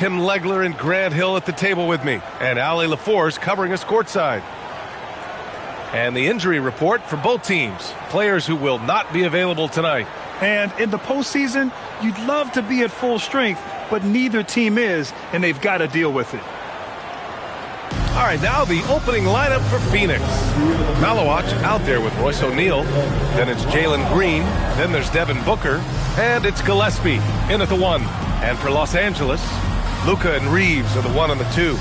Tim Legler and Grant Hill at the table with me, and Allie LaForce covering us courtside. And the injury report for both teams, players who will not be available tonight. And in the postseason, you'd love to be at full strength, but neither team is, and they've got to deal with it. All right, now the opening lineup for Phoenix. Malawach out there with Royce O'Neal. Then it's Jalen Green. Then there's Devin Booker. And it's Gillespie in at the 1. And for Los Angeles, Luka and Reeves are the 1 and the 2.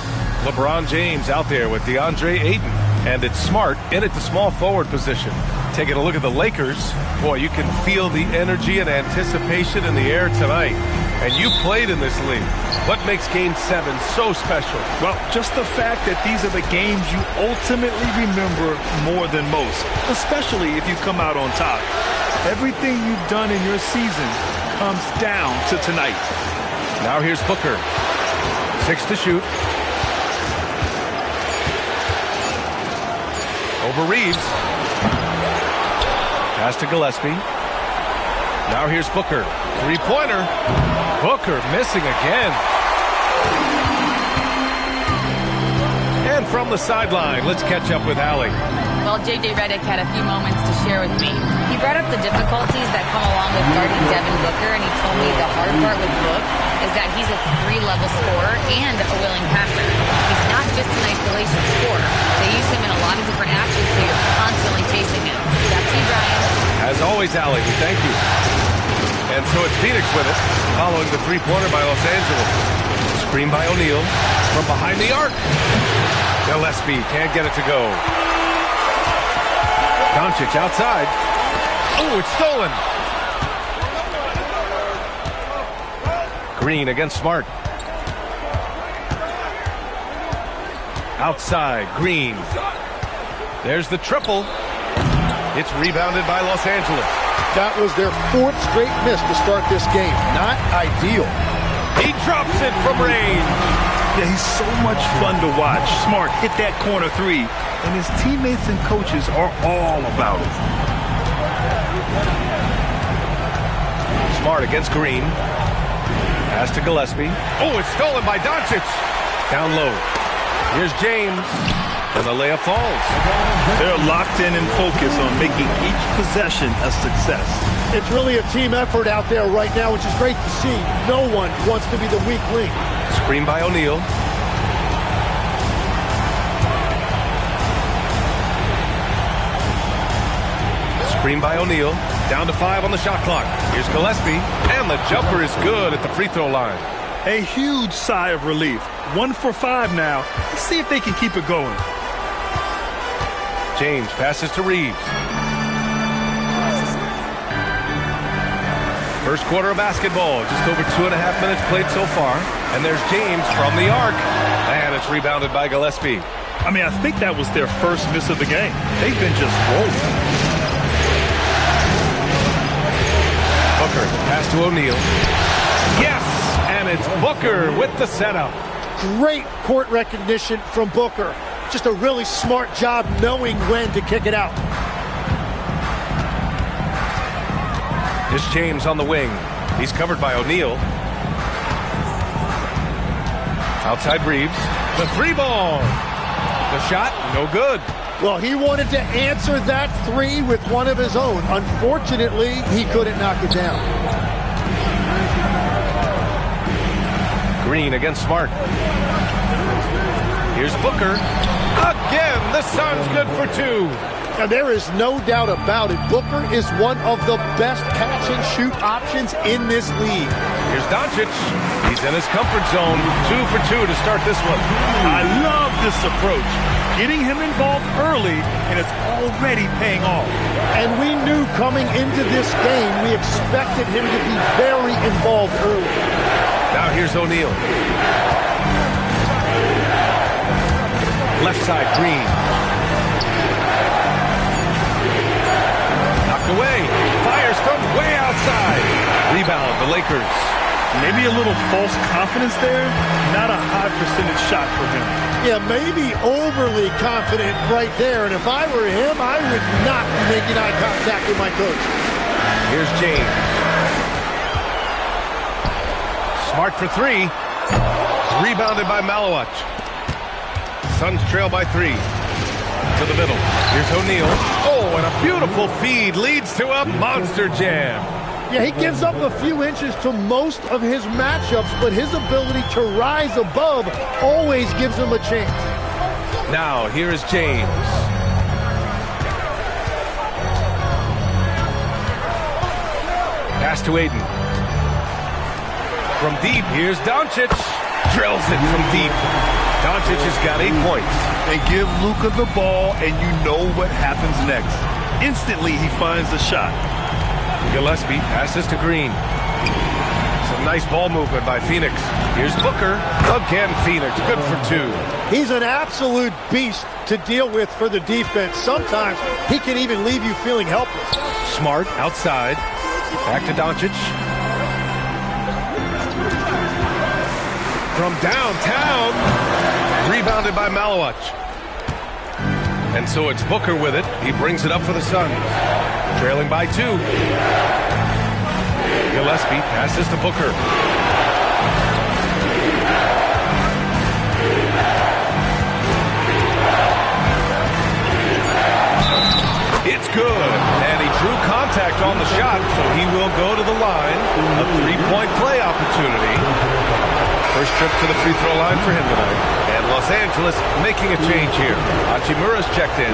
LeBron James out there with DeAndre Ayton. And it's Smart in at the small forward position. Taking a look at the Lakers, boy, you can feel the energy and anticipation in the air tonight. And you played in this league. What makes Game 7 so special? Well, just the fact that these are the games you ultimately remember more than most, especially if you come out on top. Everything you've done in your season comes down to tonight. Now here's Booker. 6 to shoot. Over Reeves. Pass to Gillespie. Now here's Booker. Three-pointer. Booker missing again. And from the sideline, let's catch up with Allie. Well, J.J. Redick had a few moments to share with me. He brought up the difficulties that come along with guarding Devin Booker, and he told me the hard part with Book is that he's a 3-level scorer and a willing passer. He's not just an isolation scorer. They use him in a lot of different actions, so you're constantly chasing him. Back to you, Brian. As always, Allie, we thank you. And so it's Phoenix with it, following the three-pointer by Los Angeles. Screen by O'Neal from behind the arc. Gillespie can't get it to go. Doncic outside. Oh, it's stolen. Green against Smart. Outside, Green. There's the triple. It's rebounded by Los Angeles. That was their 4th straight miss to start this game. Not ideal. He drops it from range. Yeah, he's so much fun to watch. Smart hit that corner 3, and his teammates and coaches are all about it. Smart against Green. Pass to Gillespie. Oh, it's stolen by Doncic. Down low. Here's James. And the layup falls. They're locked in and focused on making each possession a success. It's really a team effort out there right now, which is great to see. No one wants to be the weak link. Screen by O'Neal. Screen by O'Neal. Down to 5 on the shot clock. Here's Gillespie. And the jumper is good at the free throw line. A huge sigh of relief. 1 for 5 now. Let's see if they can keep it going. James passes to Reeves. First quarter of basketball. Just over 2.5 minutes played so far. And there's James from the arc. And it's rebounded by Gillespie. I mean, I think that was their first miss of the game. They've been just rolling. Booker, pass to O'Neal. Yes! And it's Booker with the setup. Great court recognition from Booker. Just a really smart job knowing when to kick it out. Here's James on the wing. He's covered by O'Neal. Outside Reeves. The 3-ball. The shot, no good. Well, he wanted to answer that 3 with one of his own. Unfortunately, he couldn't knock it down. Green against Smart. Here's Booker. Again, the Suns good for 2. Now, there is no doubt about it. Booker is one of the best catch-and-shoot options in this league. Here's Doncic. He's in his comfort zone. 2 for 2 to start this one. I love this approach. Getting him involved early, and it's already paying off. And we knew coming into this game, we expected him to be very involved early. Now here's O'Neal. Left side, Green. Knocked away. Fires from way outside. Rebound, the Lakers. Maybe a little false confidence there. Not a high percentage shot for him. Yeah, maybe overly confident right there. And if I were him, I would not be making eye contact with my coach. Here's James. Smart for 3. Rebounded by Malawach. Suns trail by 3. To the middle. Here's O'Neal. Oh, and a beautiful feed leads to a monster jam. Yeah, he gives up a few inches to most of his matchups, but his ability to rise above always gives him a chance. Now, here is James. Pass to Ayton. From deep, here's Doncic. Drills it from deep. Doncic has got 8 points. And give Luka the ball, and you know what happens next. Instantly, he finds the shot. Gillespie passes to Green. Some nice ball movement by Phoenix. Here's Booker. Again, Phoenix. Good for 2. He's an absolute beast to deal with for the defense. Sometimes he can even leave you feeling helpless. Smart outside. Back to Doncic. From downtown. Rebounded by Malawach. And so it's Booker with it. He brings it up for the Suns. Trailing by 2. Gillespie passes to Booker. It's good. And he drew contact on the shot, so he will go to the line. A 3-point play opportunity. First trip to the free throw line for him tonight. And Los Angeles making a change here. Hachimura's checked in.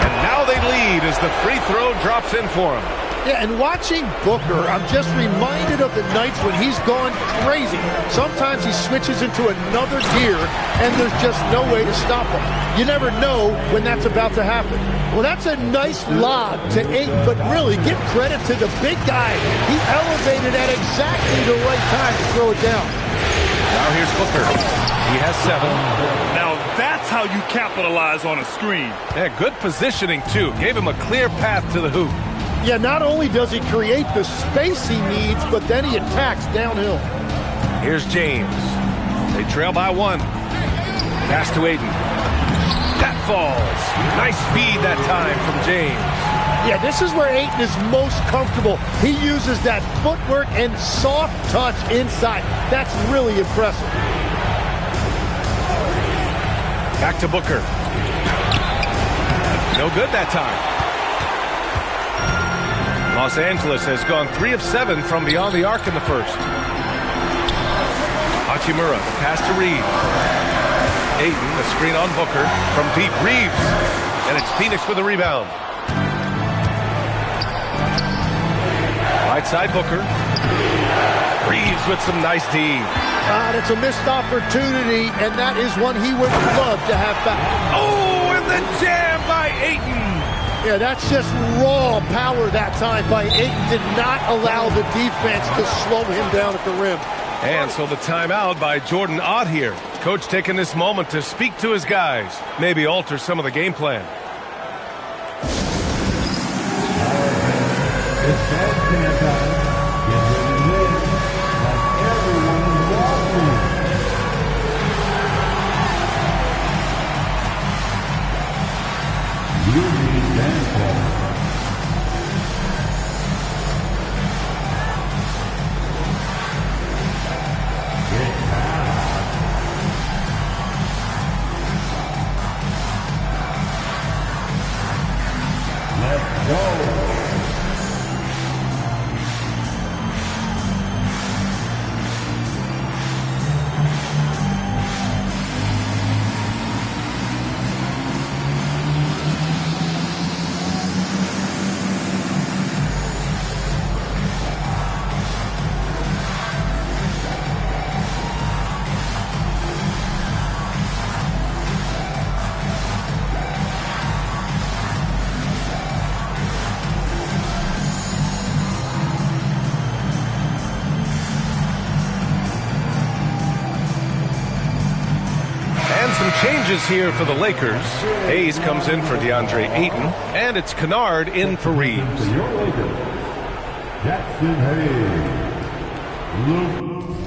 And now they lead as the free throw drops in for him. Yeah, and watching Booker, I'm just reminded of the nights when he's gone crazy. Sometimes he switches into another gear, and there's just no way to stop him. You never know when that's about to happen. Well, that's a nice lob to Ayton, but really, give credit to the big guy. He elevated at exactly the right time to throw it down. Now here's Booker. He has 7. Now that's how you capitalize on a screen. Yeah, good positioning, too. Gave him a clear path to the hoop. Yeah, not only does he create the space he needs, but then he attacks downhill. Here's James. They trail by 1. Pass to Ayton. That falls. Nice feed that time from James. Yeah, this is where Ayton is most comfortable. He uses that footwork and soft touch inside. That's really impressive. Back to Booker. No good that time. Los Angeles has gone 3 of 7 from beyond the arc in the first. Hachimura, the pass to Reeves. Ayton, the screen on Booker. From deep, Reeves. And it's Phoenix with the rebound. Right side, Booker. Reeves with some nice D. That's a missed opportunity, and that is one he would love to have back. Oh, and the jam by Ayton. Yeah, that's just raw power that time by Ayton. Did not allow the defense to slow him down at the rim. And so the timeout by Jordan Ott here. Coach taking this moment to speak to his guys. Maybe alter some of the game plan. It's bad chance time. Get ready to win. Like everyone is watching. You need that. Let's go. Changes here for the Lakers. Hayes comes in for DeAndre Ayton, and it's Kennard in for Reeves. Your Lakers, Jackson Hayes, Luke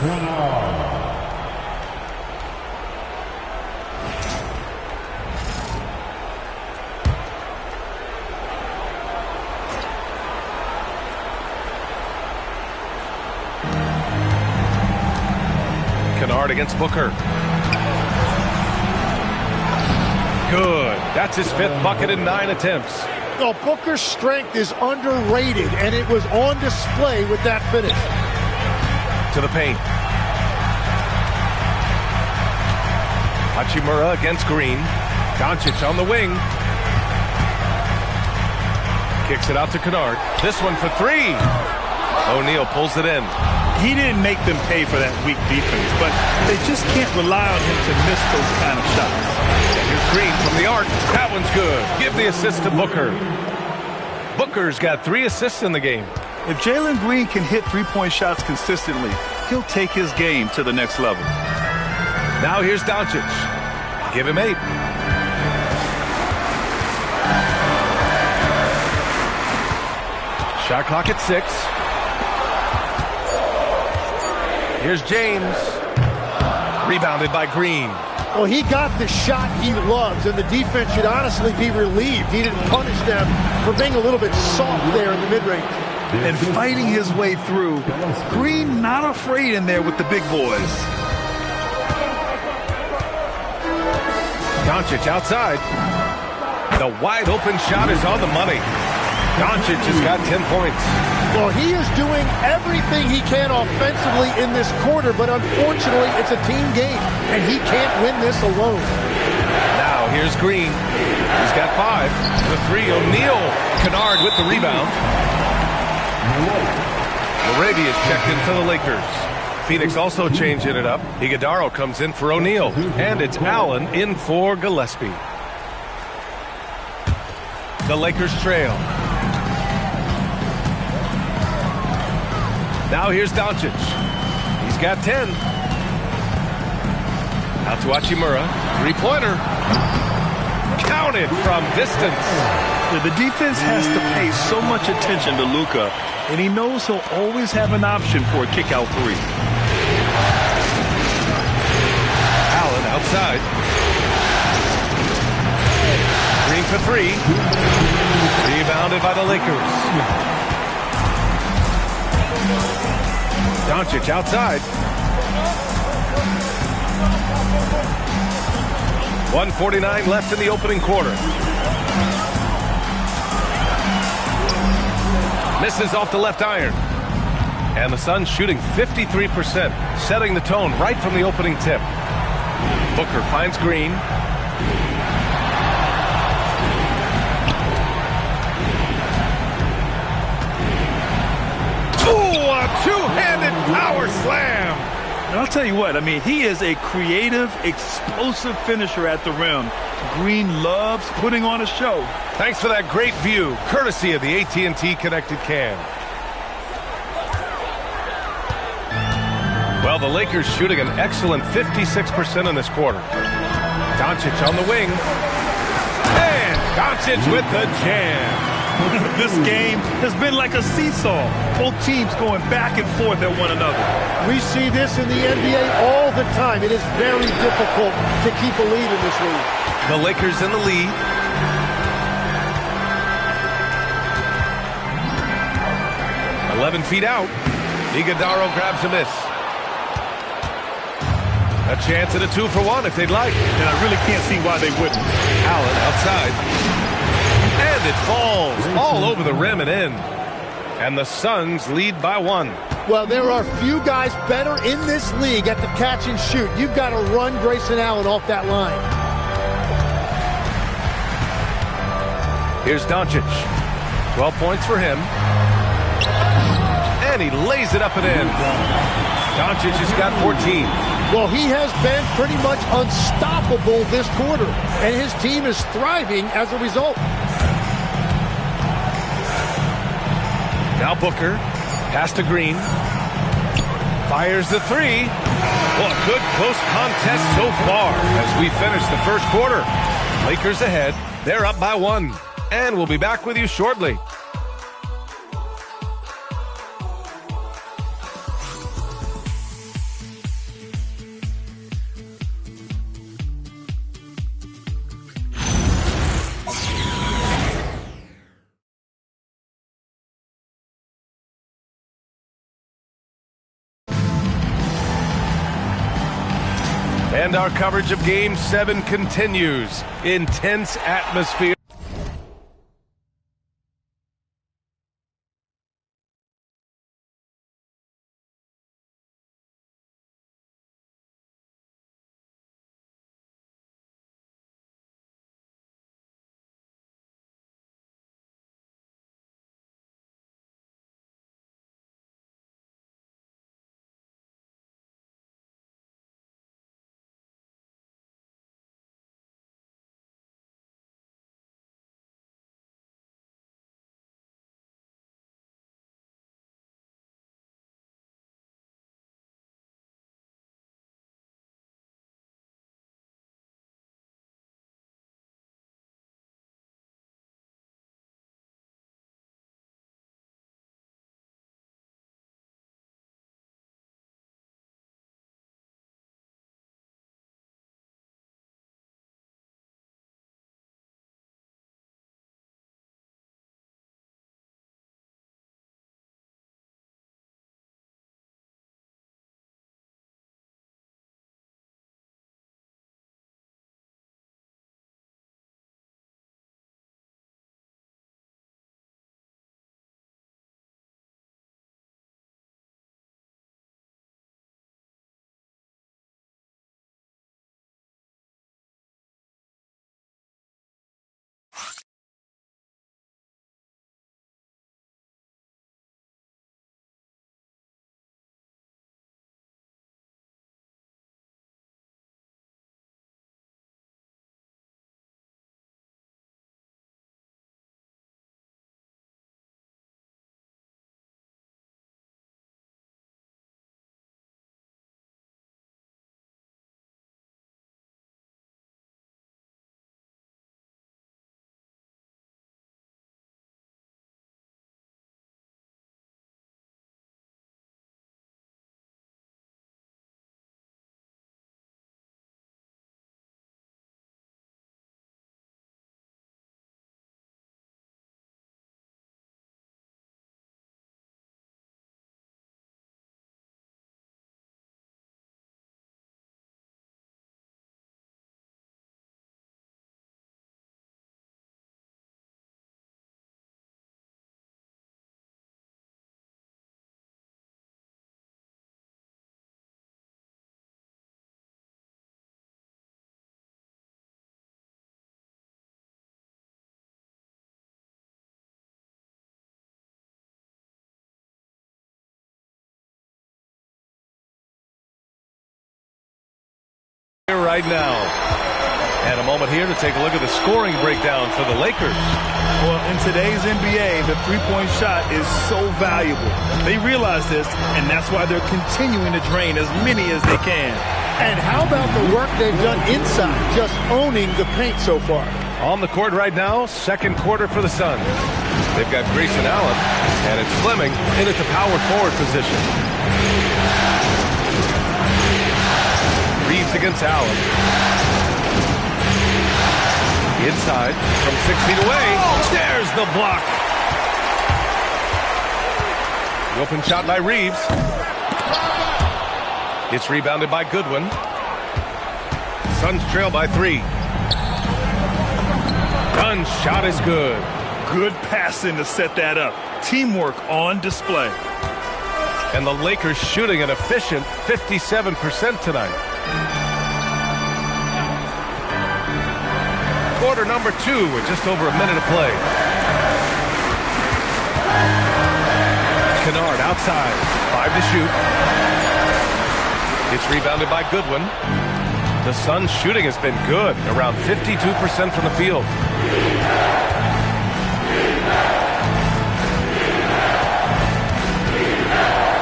Kennard. Kennard against Booker. Good. That's his 5th bucket in 9 attempts. Well, Booker's strength is underrated, and it was on display with that finish. To the paint. Hachimura against Green. Doncic on the wing. Kicks it out to Kennard. This one for 3. O'Neal pulls it in. He didn't make them pay for that weak defense, but they just can't rely on him to miss those kind of shots. Here's Green from the arc. That one's good. Give the assist to Booker. Booker's got 3 assists in the game. If Jalen Green can hit three-point shots consistently, he'll take his game to the next level. Now here's Doncic. Give him 8. Shot clock at 6. Here's James. Rebounded by Green. Well, he got the shot he loves, and the defense should honestly be relieved. He didn't punish them for being a little bit soft there in the mid-range. And fighting his way through. Green not afraid in there with the big boys. Doncic outside. The wide open shot is on the money. Doncic has got 10 points. Well, he is doing everything he can offensively in this quarter, but unfortunately, it's a team game, and he can't win this alone. Now, here's Green. He's got 5. The 3, O'Neal. Kennard with the rebound. Moravia's checked in for the Lakers. Phoenix also changing it up. Iguodaro comes in for O'Neal, and it's Allen in for Gillespie. The Lakers trail. Now here's Doncic. He's got 10. Out to Hachimura. 3-pointer. Counted from distance. The defense has to pay so much attention to Luka, and he knows he'll always have an option for a kick-out 3. Allen outside. Green for 3. Rebounded by the Lakers. Doncic outside. 1:49 left in the opening quarter. Misses off the left iron. And the Suns shooting 53%, setting the tone right from the opening tip. Booker finds Green. Two-handed power slam. And I'll tell you what, I mean, he is a creative, explosive finisher at the rim. Green loves putting on a show. Thanks for that great view, courtesy of the AT&T Connected Cam. Well, the Lakers shooting an excellent 56% in this quarter. Doncic on the wing. And Doncic with the jam. This game has been like a seesaw. Both teams going back and forth at one another. We see this in the NBA all the time. It is very difficult to keep a lead in this league. The Lakers in the lead. "11 feet out. Iguodaro grabs a miss. A chance at a 2-for-1 if they'd like. And I really can't see why they wouldn't. Allen outside. And it falls all over the rim and in. And the Suns lead by 1. Well, there are few guys better in this league at the catch and shoot. You've got to run Grayson Allen off that line. Here's Doncic. 12 points for him. And he lays it up and in. Doncic has got 14. Well, he has been pretty much unstoppable this quarter, and his team is thriving as a result. Now Booker, pass to Green. Fires the 3. Well, a good close contest so far as we finish the first quarter. Lakers ahead. They're up by 1. And we'll be back with you shortly. And our coverage of Game 7 continues. Intense atmosphere. Right now. And a moment here to take a look at the scoring breakdown for the Lakers. Well, in today's NBA, the three-point shot is so valuable. They realize this, and that's why they're continuing to drain as many as they can. And how about the work they've done inside, just owning the paint so far? On the court right now, second quarter for the Suns. They've got Grayson Allen, and it's Fleming in at the power forward position. Reeves against Allen. Inside from 6 feet away. There's the block. The open shot by Reeves. It's rebounded by Goodwin. Suns trail by 3. Dunn's shot is good. Good passing to set that up. Teamwork on display. And the Lakers shooting an efficient 57% tonight. Quarter number 2 with just over a minute of play. Kennard outside. 5 to shoot. It's rebounded by Goodwin. The Suns' shooting has been good, around 52% from the field.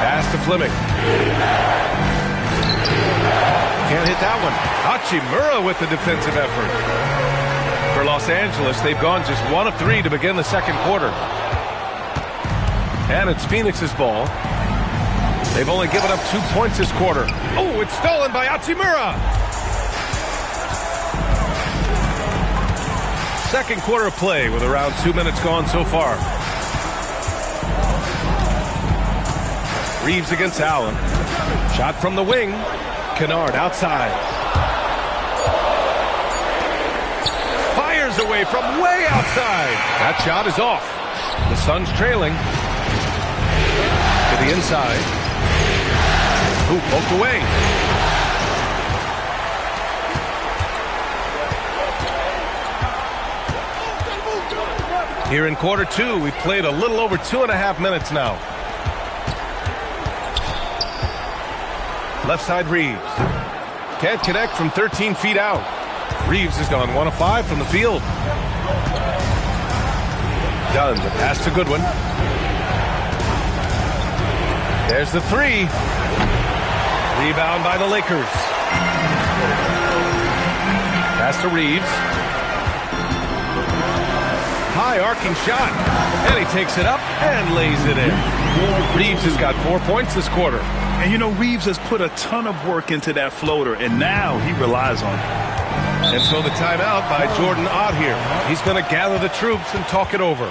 Pass to Fleming. Can't hit that one. Hachimura with the defensive effort. For Los Angeles, they've gone just 1 of 3 to begin the second quarter. And it's Phoenix's ball. They've only given up 2 points this quarter. Oh, it's stolen by Hachimura. Second quarter of play with around 2 minutes gone so far. Reeves against Allen. Shot from the wing. Kennard outside. fires away from way outside. That shot is off. The Suns trailing. To the inside. Hoop poked away. Here in quarter two, we played a little over 2.5 minutes now. Left side Reeves. Can't connect from 13 feet out. Reeves has gone 1 of 5 from the field. Dunn, the pass to Goodwin. There's the three. Rebound by the Lakers. Pass to Reeves. High arcing shot. And he takes it up and lays it in. Reeves has got 4 points this quarter. And you know, Reeves has put a ton of work into that floater, and now he relies on it. And so the timeout by Jordan Ott here. He's going to gather the troops and talk it over.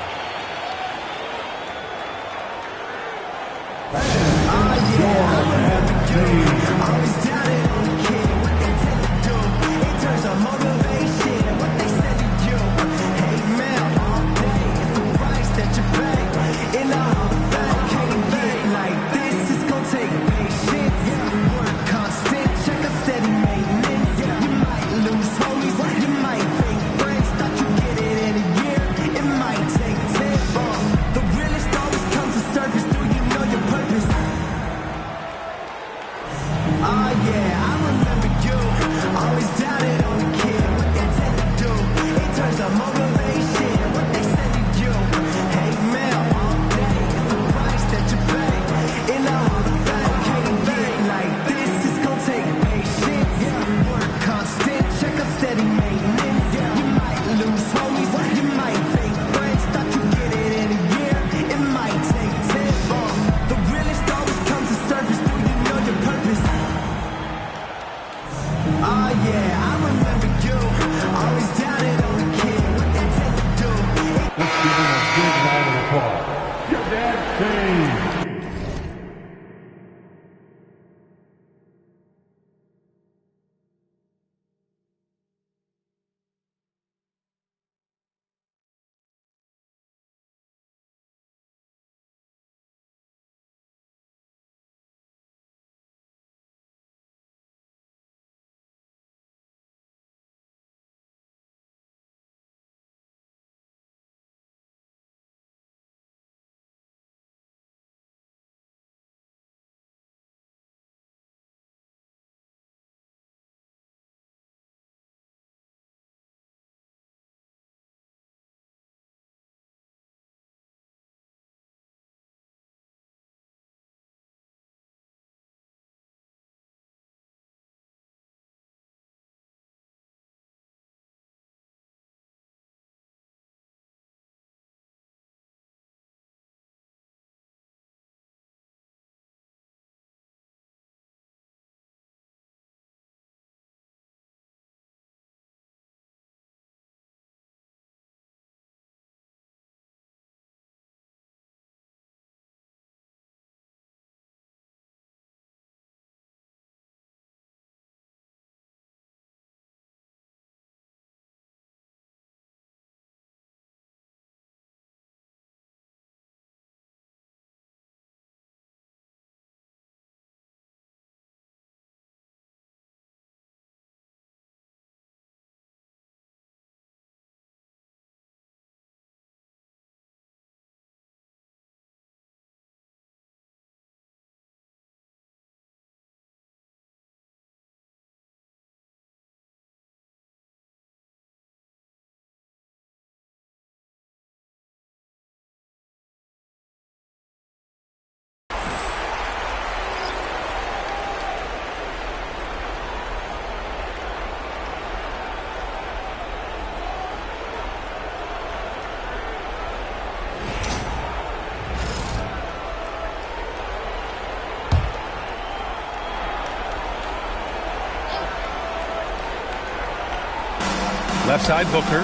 Left side, Booker.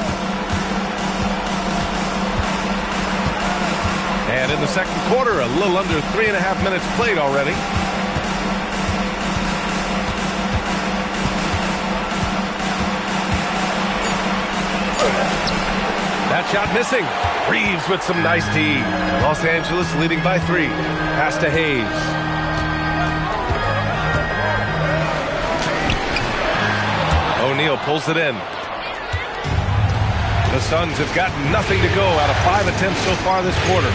And in the second quarter, a little under 3.5 minutes played already. shot missing. Reeves with some nice D. Los Angeles leading by 3. Pass to Hayes. O'Neal pulls it in. The Suns have got nothing to go out of 5 attempts so far this quarter.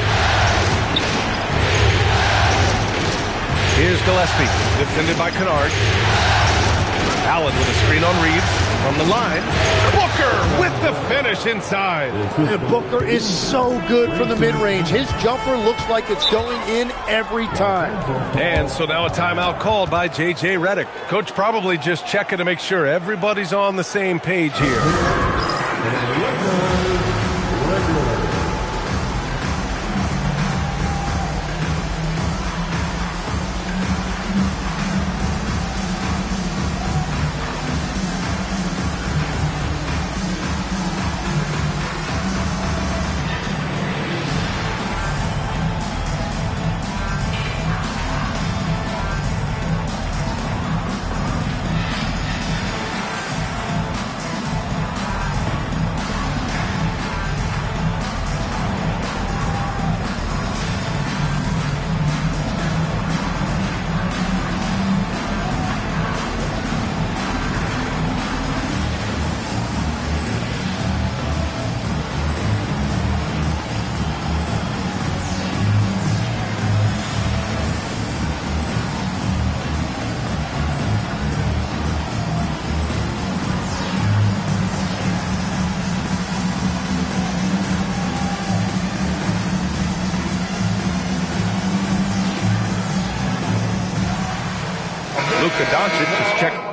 Here's Gillespie, defended by Kennard. Allen with a screen on Reeves. From the line, Booker with the finish inside. And Booker is so good from the mid-range. His jumper looks like it's going in every time. And so now a timeout called by J.J. Redick. Coach probably just checking to make sure everybody's on the same page here. Luka Doncic just checked.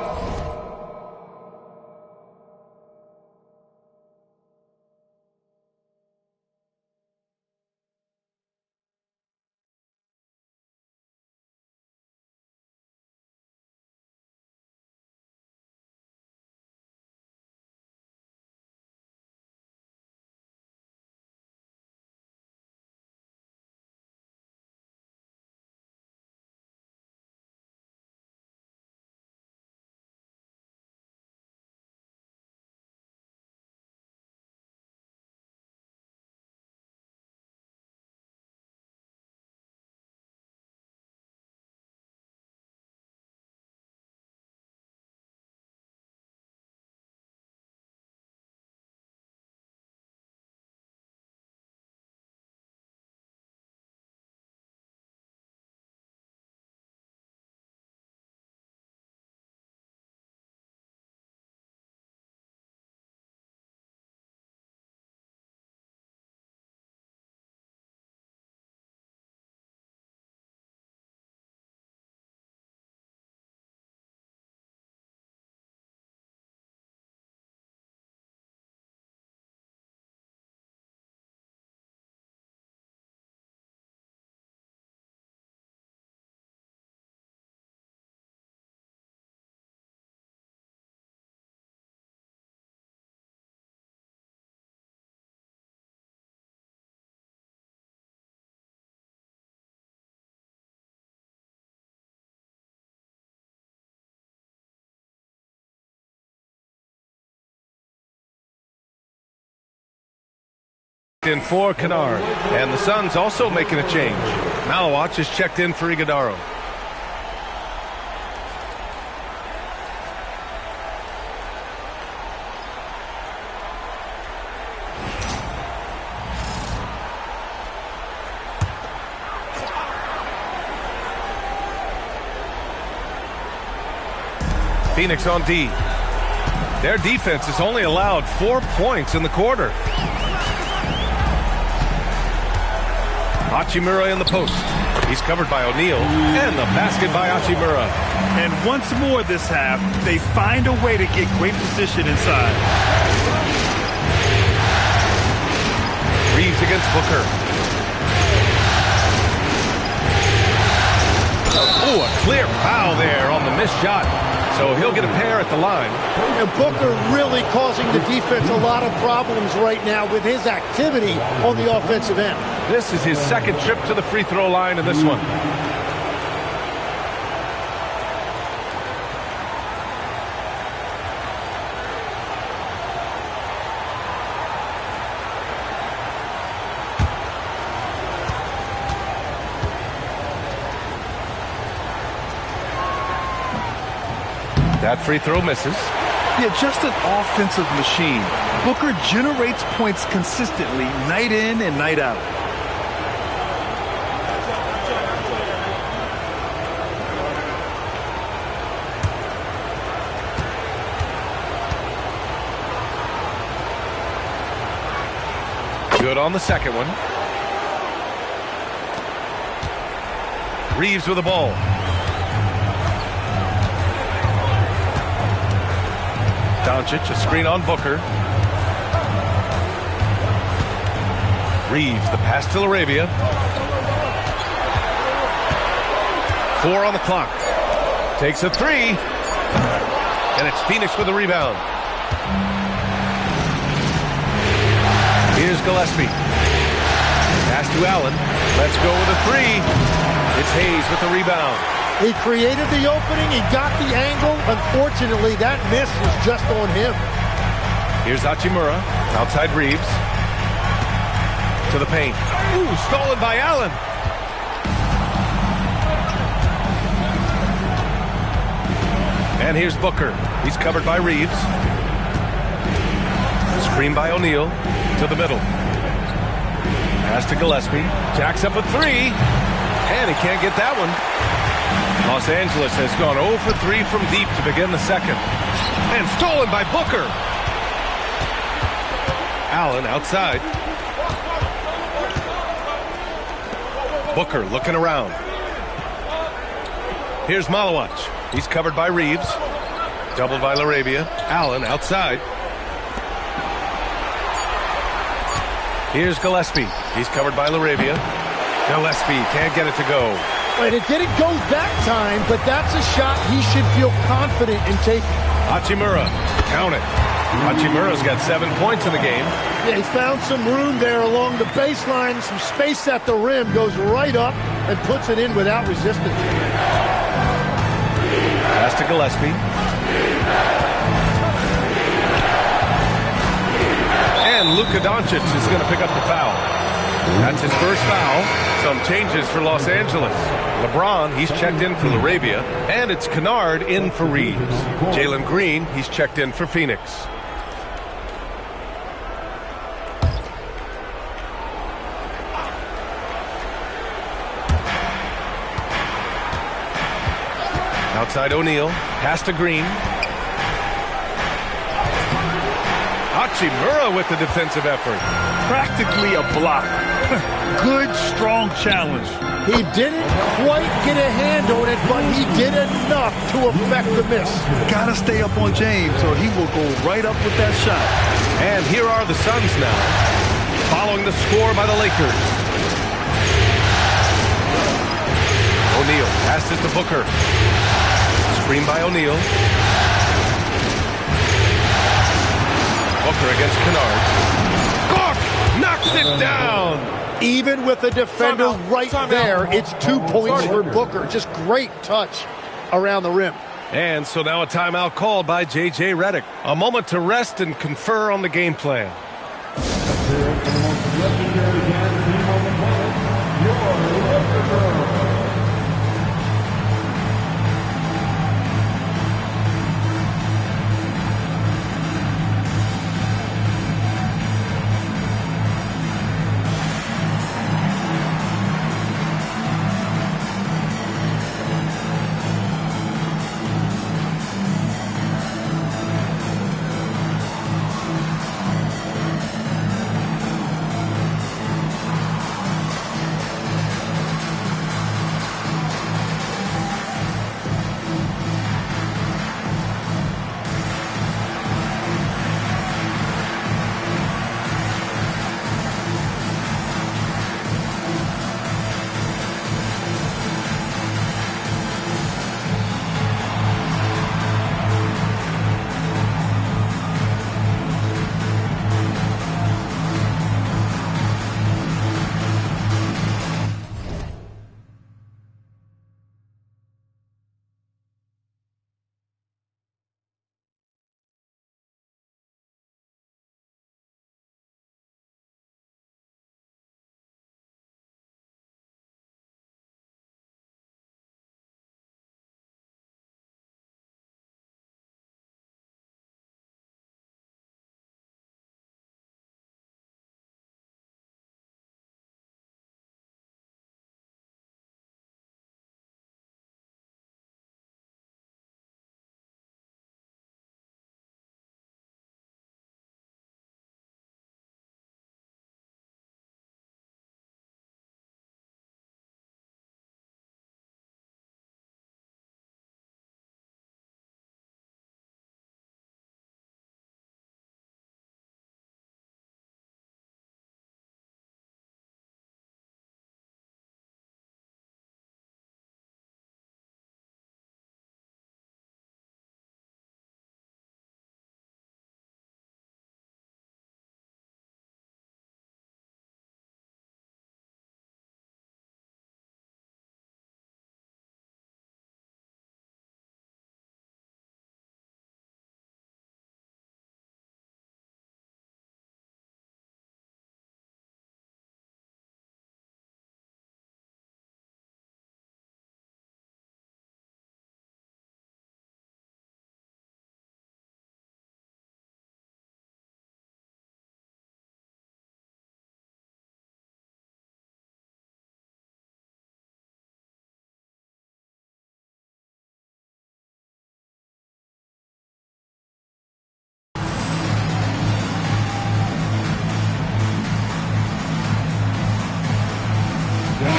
In for Kennard. And the Suns also making a change. Malawach is checked in for Iguodaro. Phoenix on D. Their defense has only allowed 4 points in the quarter. Hachimura in the post. He's covered by O'Neal. And the basket by Hachimura. And once more this half, they find a way to get great position inside. Reeves against Booker. Oh, a clear foul there on the missed shot. So he'll get a pair at the line. And Booker really causing the defense a lot of problems right now with his activity on the offensive end. This is his second trip to the free throw line in this one. That free throw misses. Yeah, just an offensive machine. Booker generates points consistently, night in and night out. Good on the second one. Reeves with the ball. Doncic, a screen on Booker. Reeves, the pass to Laravia. 4 on the clock. Takes a 3. And it's Phoenix with the rebound. Here's Gillespie. Pass to Allen. Let's go with a 3. It's Hayes with the rebound. He created the opening. He got the angle. Unfortunately, that miss was just on him. Here's Hachimura. Outside Reeves. To the paint. Ooh, stolen by Allen. And here's Booker. He's covered by Reeves. Screen by O'Neal. To the middle. Pass to Gillespie. Jacks up a 3. And he can't get that one. Los Angeles has gone 0 for 3 from deep to begin the second. And stolen by Booker. Allen outside. Booker looking around. Here's Malawach. He's covered by Reeves. Doubled by Laravia. Allen outside. Here's Gillespie. He's covered by Laravia. Gillespie can't get it to go. And it didn't go that time, but that's a shot he should feel confident in taking. Hachimura, count it. Hachimura's got 7 points in the game. Yeah, he found some room there along the baseline, some space at the rim, goes right up and puts it in without resistance. Pass to Gillespie. And Luka Doncic is going to pick up the foul. That's his first foul. Some changes for Los Angeles. LeBron, he's checked in for Laravia. And it's Kennard in for Reeves. Jalen Green, he's checked in for Phoenix. Outside O'Neal. Pass to Green. Hachimura with the defensive effort. Practically a block. Good, strong challenge. He didn't quite get a hand on it, but he did enough to affect the miss. Gotta stay up on James, or he will go right up with that shot. And here are the Suns now, following the score by the Lakers. O'Neal passes to Booker. Screen by O'Neal. Booker against Kennard. Book knocks it down. Even with a defender right there, it's 2 points for Booker. Just great touch around the rim. And so now a timeout called by J.J. Redick. A moment to rest and confer on the game plan.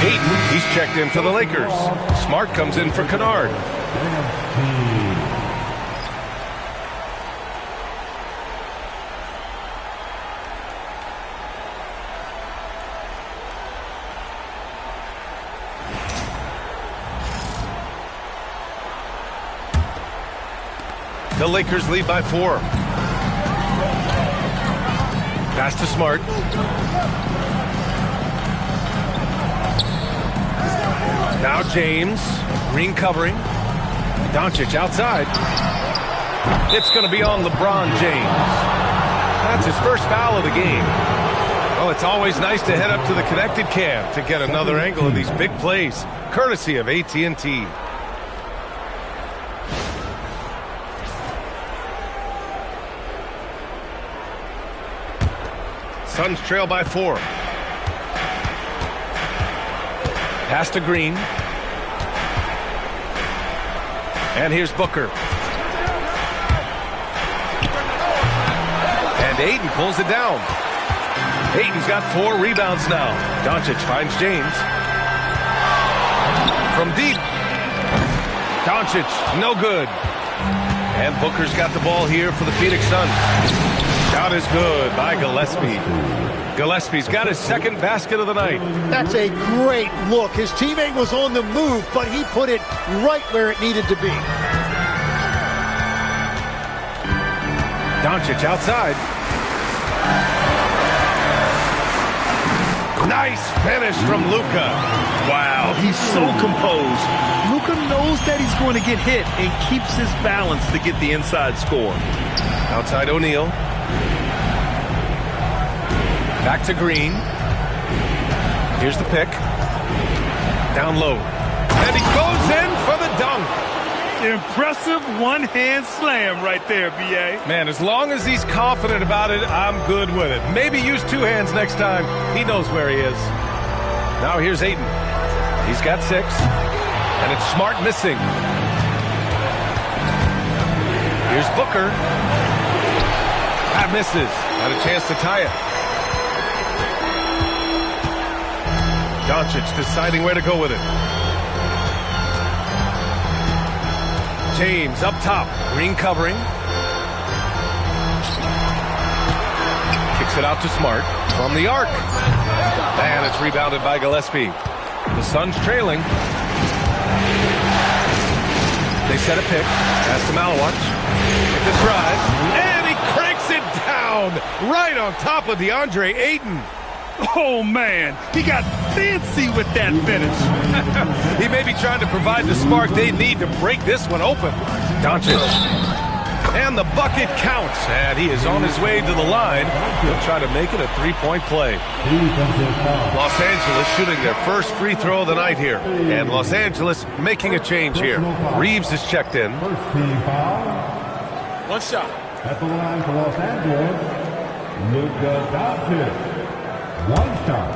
Ayton, he's checked in for the Lakers. Smart comes in for Kennard. The Lakers lead by 4. Pass to Smart. Now James. Green covering. Doncic outside. It's going to be on LeBron James. That's his first foul of the game. Well, it's always nice to head up to the connected cam to get another angle of these big plays, courtesy of AT&T. Suns trail by 4. Pass to Green. And here's Booker. And Ayton pulls it down. Ayton's got 4 rebounds now. Doncic finds James. From deep. Doncic, no good. And Booker's got the ball here for the Phoenix Suns. Shot is good by Gillespie. Gillespie's got his second basket of the night. That's a great look. His teammate was on the move, but he put it right where it needed to be. Doncic outside. Nice finish from Luka. Wow, he's so composed. Luka knows that he's going to get hit and keeps his balance to get the inside score. Outside O'Neal. Back to Green. Here's the pick. Down low. And he goes in for the dunk. Impressive one-hand slam right there, B.A. Man, as long as he's confident about it, I'm good with it. Maybe use 2 hands next time. He knows where he is. Now here's Ayton. He's got 6. And it's Smart missing. Here's Booker. That misses. Had a chance to tie it. Doncic deciding where to go with it. James up top. Green covering. Kicks it out to Smart from the arc. And it's rebounded by Gillespie. The Suns trailing. They set a pick. Pass to Malawach. It's a drive. And he cranks it down right on top of DeAndre Ayton. Oh, man, he got fancy with that finish. He may be trying to provide the spark they need to break this one open. Doncic. And the bucket counts. And he is on his way to the line. He'll try to make it a 3-point play. Los Angeles shooting their first free throw of the night here. And Los Angeles making a change here. Reeves is checked in. First team foul. One shot. At the line for Los Angeles, Luka Doncic. 1 shot.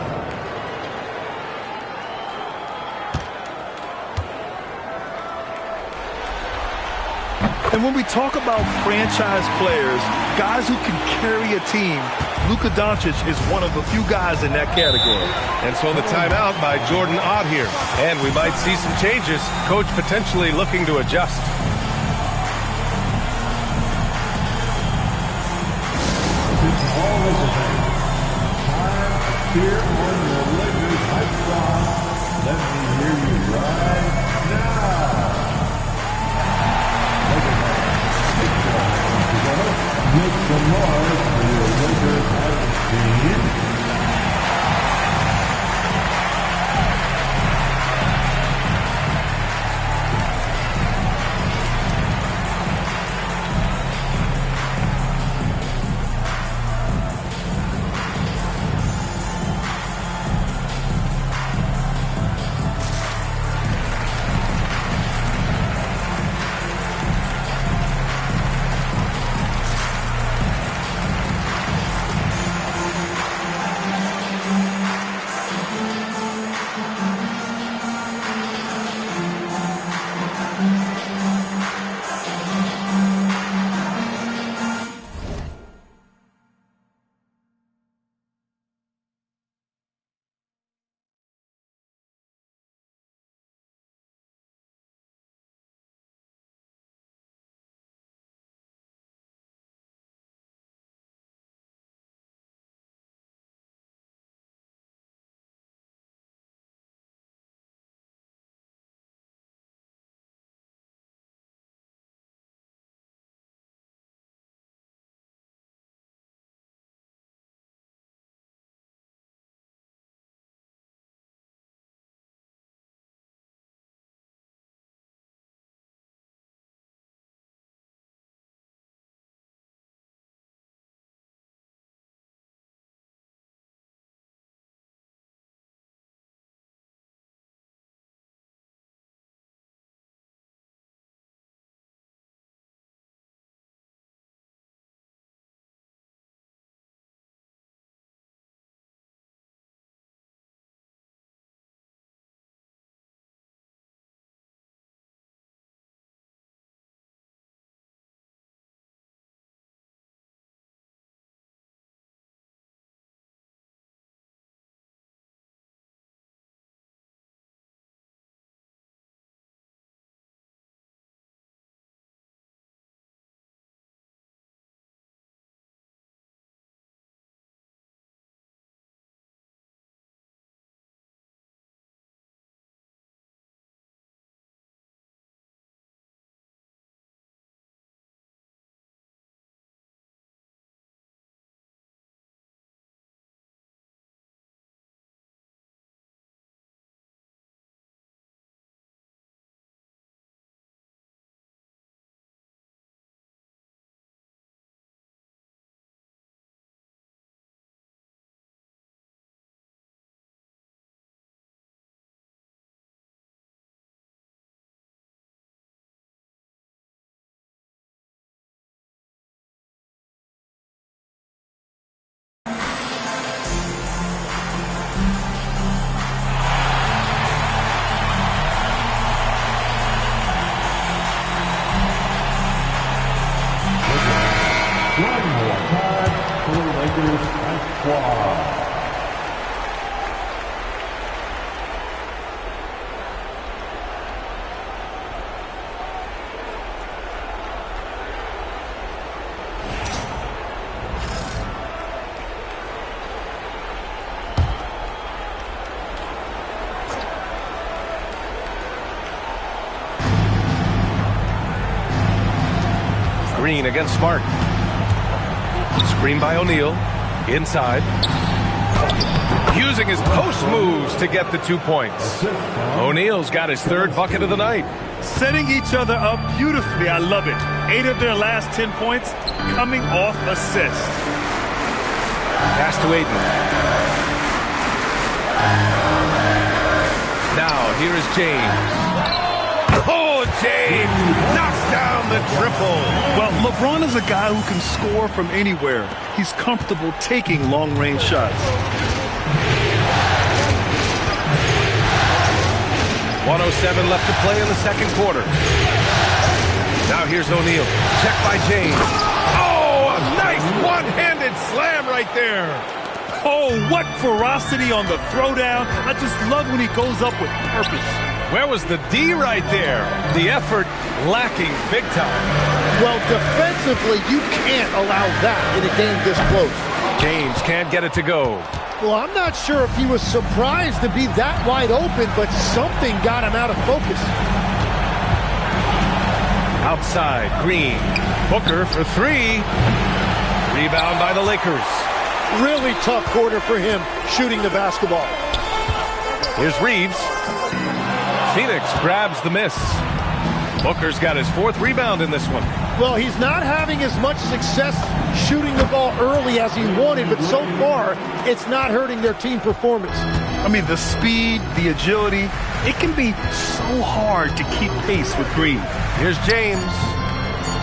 And when we talk about franchise players, guys who can carry a team, Luka Doncic is one of the few guys in that category. And so the timeout by Jordan Ott here. And we might see some changes. Coach potentially looking to adjust. Here on the Lakers Hype Song. Let me hear you right now. Make some noise for your Lakers Hype team. squad. Green against Smart. Screen by O'Neal. Inside. Using his post moves to get the 2 points. O'Neal's got his third bucket of the night. Setting each other up beautifully. I love it. 8 of their last 10 points coming off assists. Pass to Ayton. Now, here is James. Oh, James knocks down the triple. Well, LeBron is a guy who can score from anywhere. He's comfortable taking long-range shots. 1:07 left to play in the second quarter. Now here's O'Neal. Check by James. Oh, a nice one-handed slam right there. Oh, what ferocity on the throwdown. I just love when he goes up with purpose. Where was the D right there? The effort lacking big time. Well, defensively, you can't allow that in a game this close. James can't get it to go. Well, I'm not sure if he was surprised to be that wide open, but something got him out of focus. Outside, Green. Booker for three. Rebound by the Lakers. Really tough quarter for him shooting the basketball. Here's Reeves. Phoenix grabs the miss. Booker's got his fourth rebound in this one. Well, he's not having as much success shooting the ball early as he wanted, but so far, it's not hurting their team performance. I mean, the speed, the agility, it can be so hard to keep pace with Green. Here's James.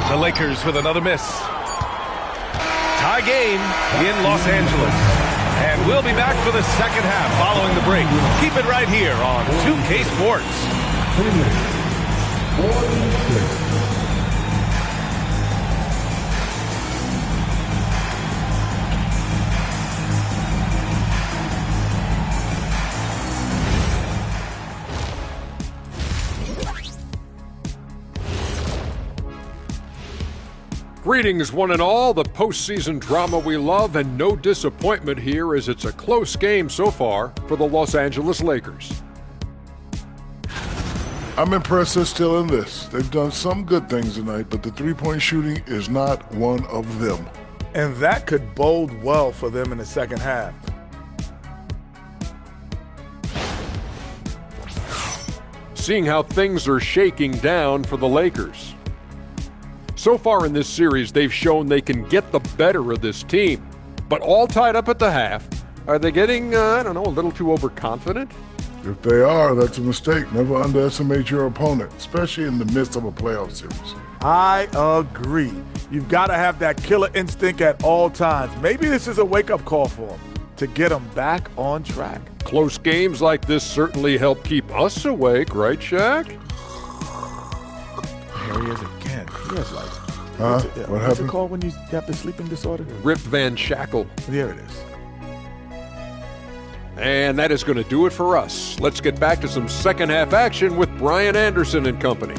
The Lakers with another miss. Tie game in Los Angeles. And we'll be back for the second half following the break. Keep it right here on 2K Sports. 46. Greetings, one and all. The postseason drama we love, and no disappointment here as it's a close game so far for the Los Angeles Lakers. I'm impressed they're still in this. They've done some good things tonight, but the three-point shooting is not one of them. And that could bode well for them in the second half. Seeing how things are shaking down for the Lakers. So far in this series, they've shown they can get the better of this team. But all tied up at the half, are they getting, a little too overconfident? If they are, that's a mistake. Never underestimate your opponent, especially in the midst of a playoff series. I agree. You've got to have that killer instinct at all times. Maybe this is a wake-up call for them to get them back on track. Close games like this certainly help keep us awake, right, Shaq? Here he is again. He has like, What what's happened? it called when you have the sleeping disorder? Rip Van Shackle. There it is. And that is going to do it for us. Let's get back to some second half action with Brian Anderson and company.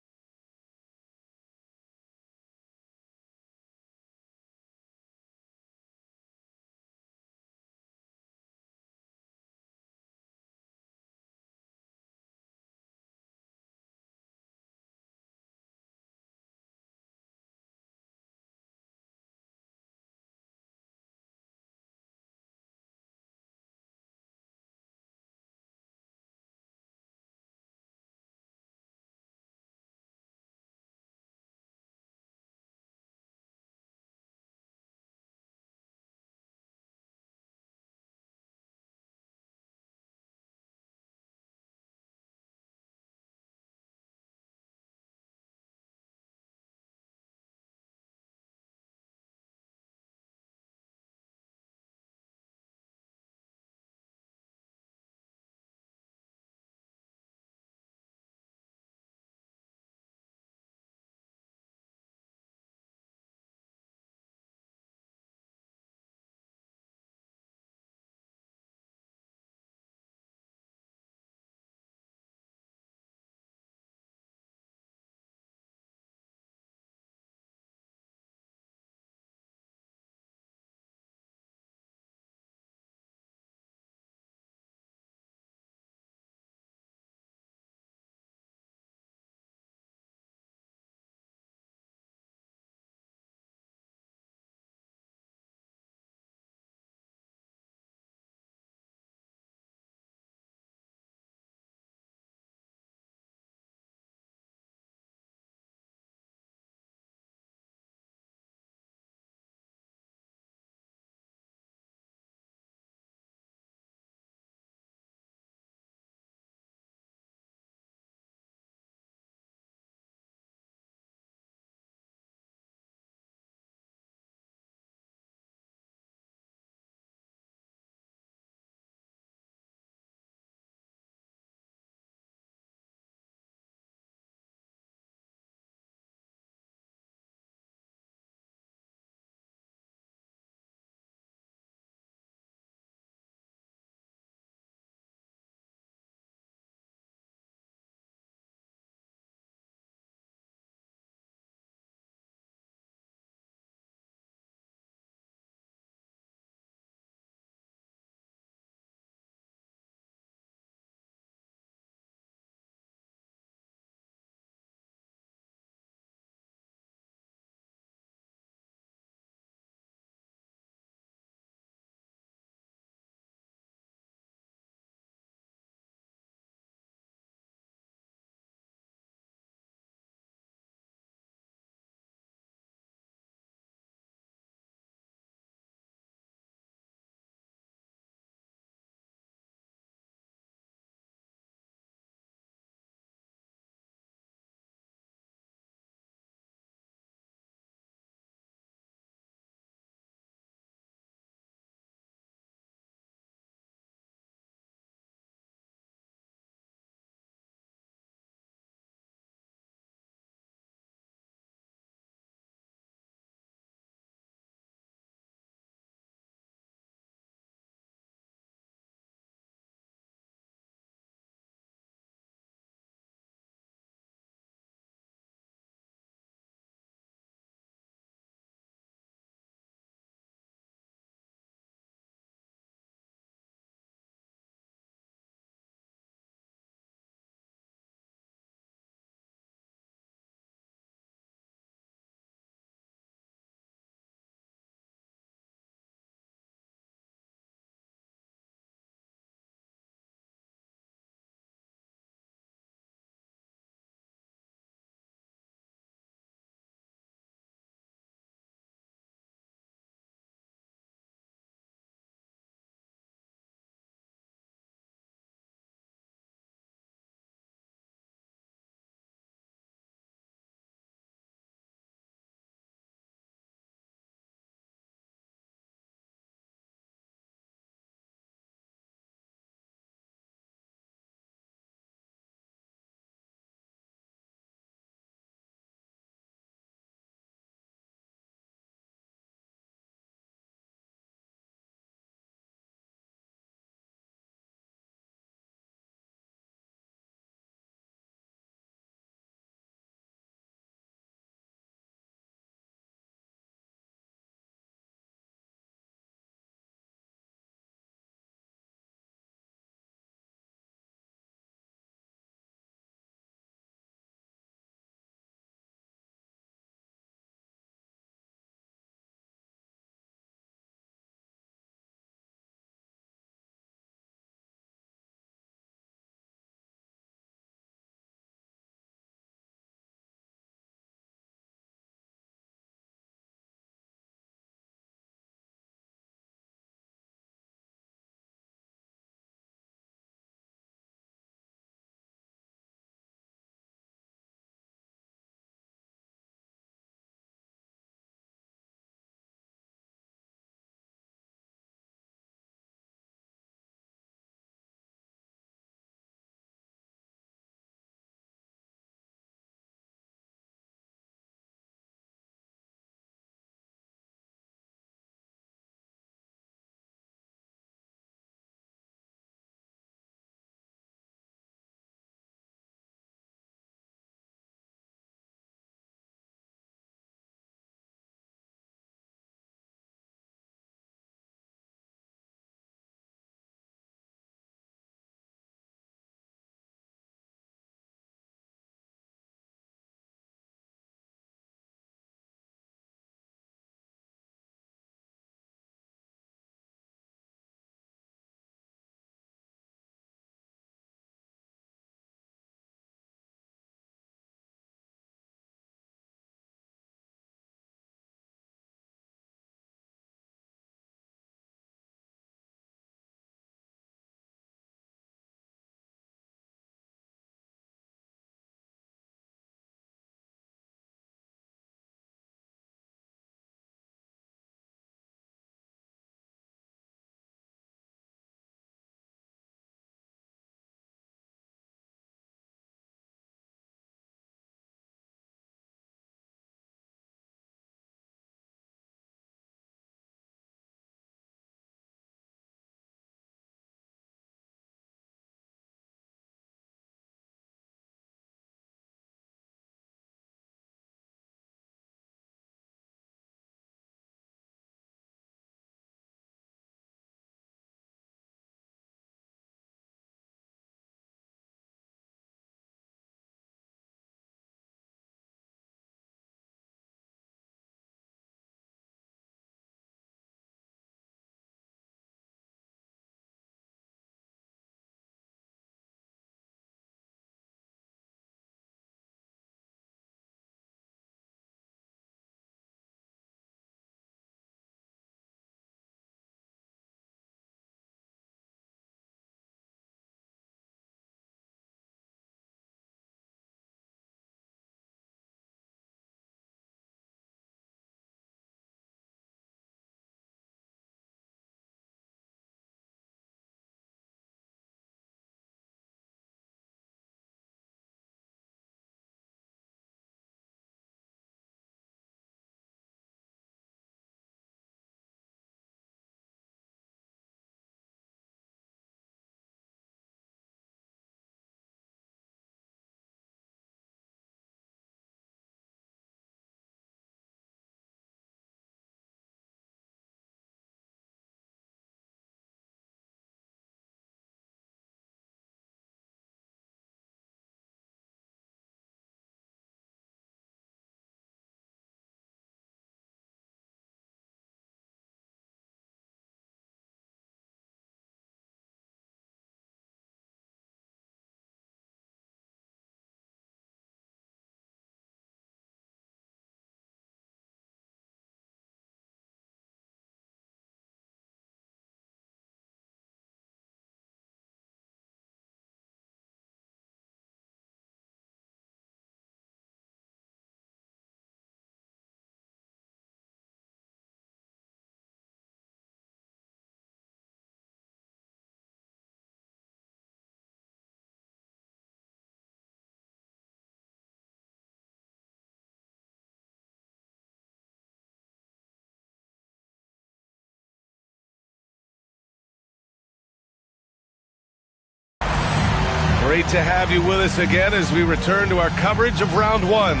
Great to have you with us again as we return to our coverage of round one.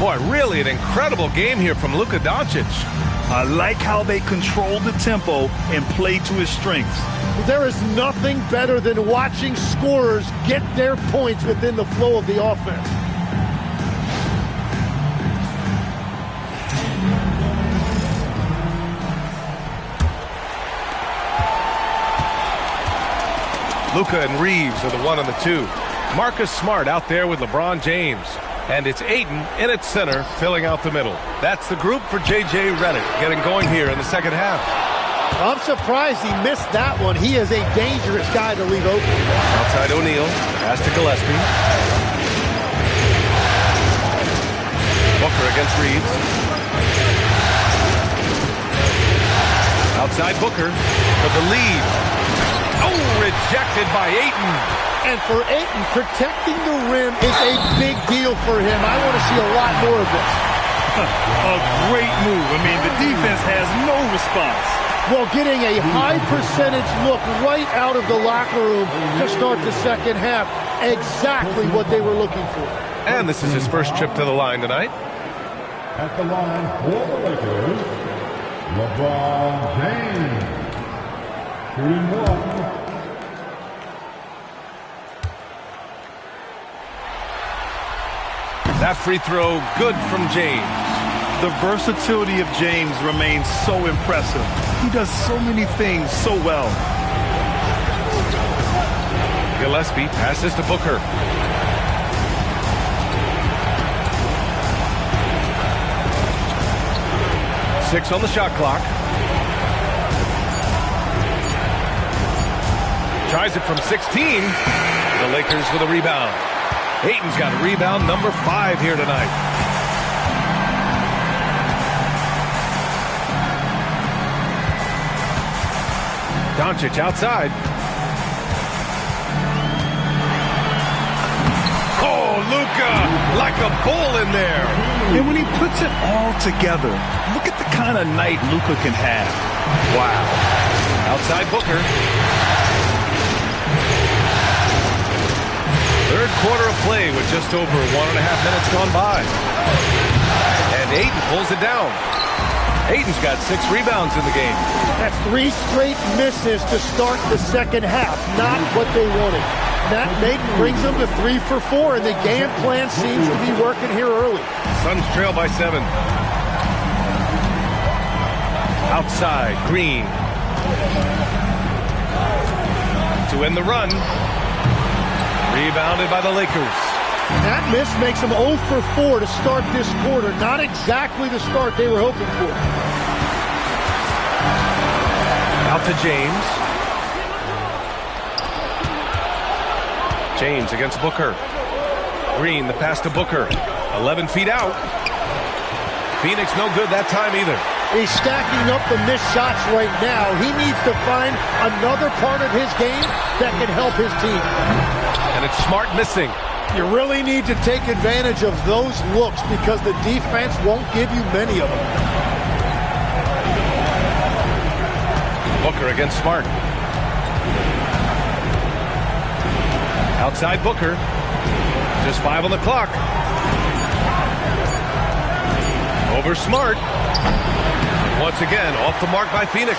Boy, really an incredible game here from Luka Doncic. I like how they control the tempo and play to his strengths. There is nothing better than watching scorers get their points within the flow of the offense. Luka and Reeves are the 1 and the 2. Marcus Smart out there with LeBron James. And it's Ayton in its center, filling out the middle. That's the group for J.J. Redick getting going here in the second half. I'm surprised he missed that one. He is a dangerous guy to leave open. Outside O'Neal, pass to Gillespie. Booker against Reeves. Outside Booker for the lead. Oh, rejected by Ayton. And for Ayton, protecting the rim is a big deal for him. I want to see a lot more of this. A great move. I mean, the defense has no response. Well, getting a high percentage look right out of the locker room to start the second half. Exactly what they were looking for. And this is his first trip to the line tonight. At the line for the Lakers, LeBron James. Shooting one. That free throw good from James. The versatility of James remains so impressive. He does so many things so well. Gillespie passes to Booker. Six on the shot clock. Tries it from 16. The Lakers with a rebound. Ayton's got rebound number 5 here tonight. Doncic outside. Oh, Luka, like a bull in there. And when he puts it all together, look at the kind of night Luka can have. Wow. Outside Booker. Third quarter of play with just over 1.5 minutes gone by. And Ayton pulls it down. Ayton's got 6 rebounds in the game. That's 3 straight misses to start the second half. Not what they wanted. That brings them to 3 for 4, and the game plan seems to be working here early. Suns trail by 7. Outside, Green. To end the run. Rebounded by the Lakers. That miss makes them 0 for 4 to start this quarter. Not exactly the start they were hoping for. Out to James. James against Booker. Green, the pass to Booker. 11 feet out. Phoenix no good that time either. He's stacking up the missed shots right now. He needs to find another part of his game that can help his team. And it's Smart missing. You really need to take advantage of those looks because the defense won't give you many of them. Booker against Smart. Outside Booker. Just 5 on the clock. Over Smart. Once again, off the mark by Phoenix.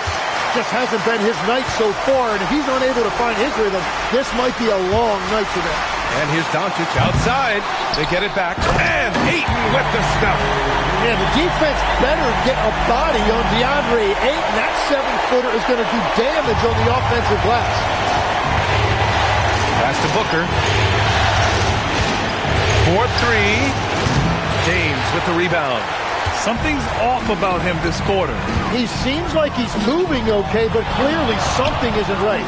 Just hasn't been his night so far, and if he's unable to find his rhythm, this might be a long night for them. And here's Doncic outside. They get it back. And Ayton with the stuff. Yeah, the defense better get a body on DeAndre Ayton. That 7-footer is going to do damage on the offensive glass. Pass to Booker. 4-3. James with the rebound. Something's off about him this quarter. He seems like he's moving okay, but clearly something isn't right.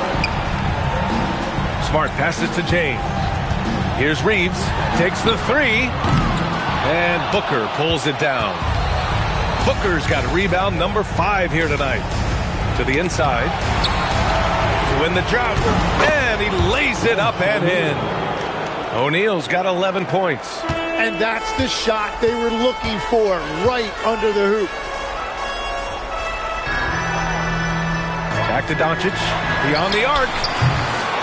Smart passes to James. Here's Reeves. Takes the 3. And Booker pulls it down. Booker's got rebound number 5 here tonight. To the inside. To win the drought. And he lays it up and in. O'Neal's got 11 points. And that's the shot they were looking for, right under the hoop. Back to Doncic, beyond the arc.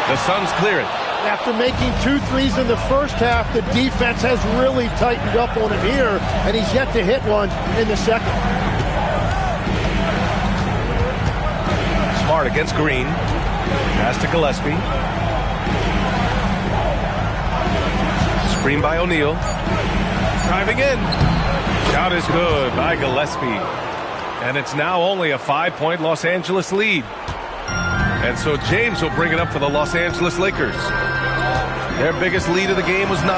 The Suns clear it. After making 2 threes in the first half, the defense has really tightened up on him here, and he's yet to hit one in the second. Smart against Green. Pass to Gillespie. Screen by O'Neal. Driving in. Shot is good by Gillespie. And it's now only a 5-point Los Angeles lead. And so James will bring it up for the Los Angeles Lakers. Their biggest lead of the game was 9.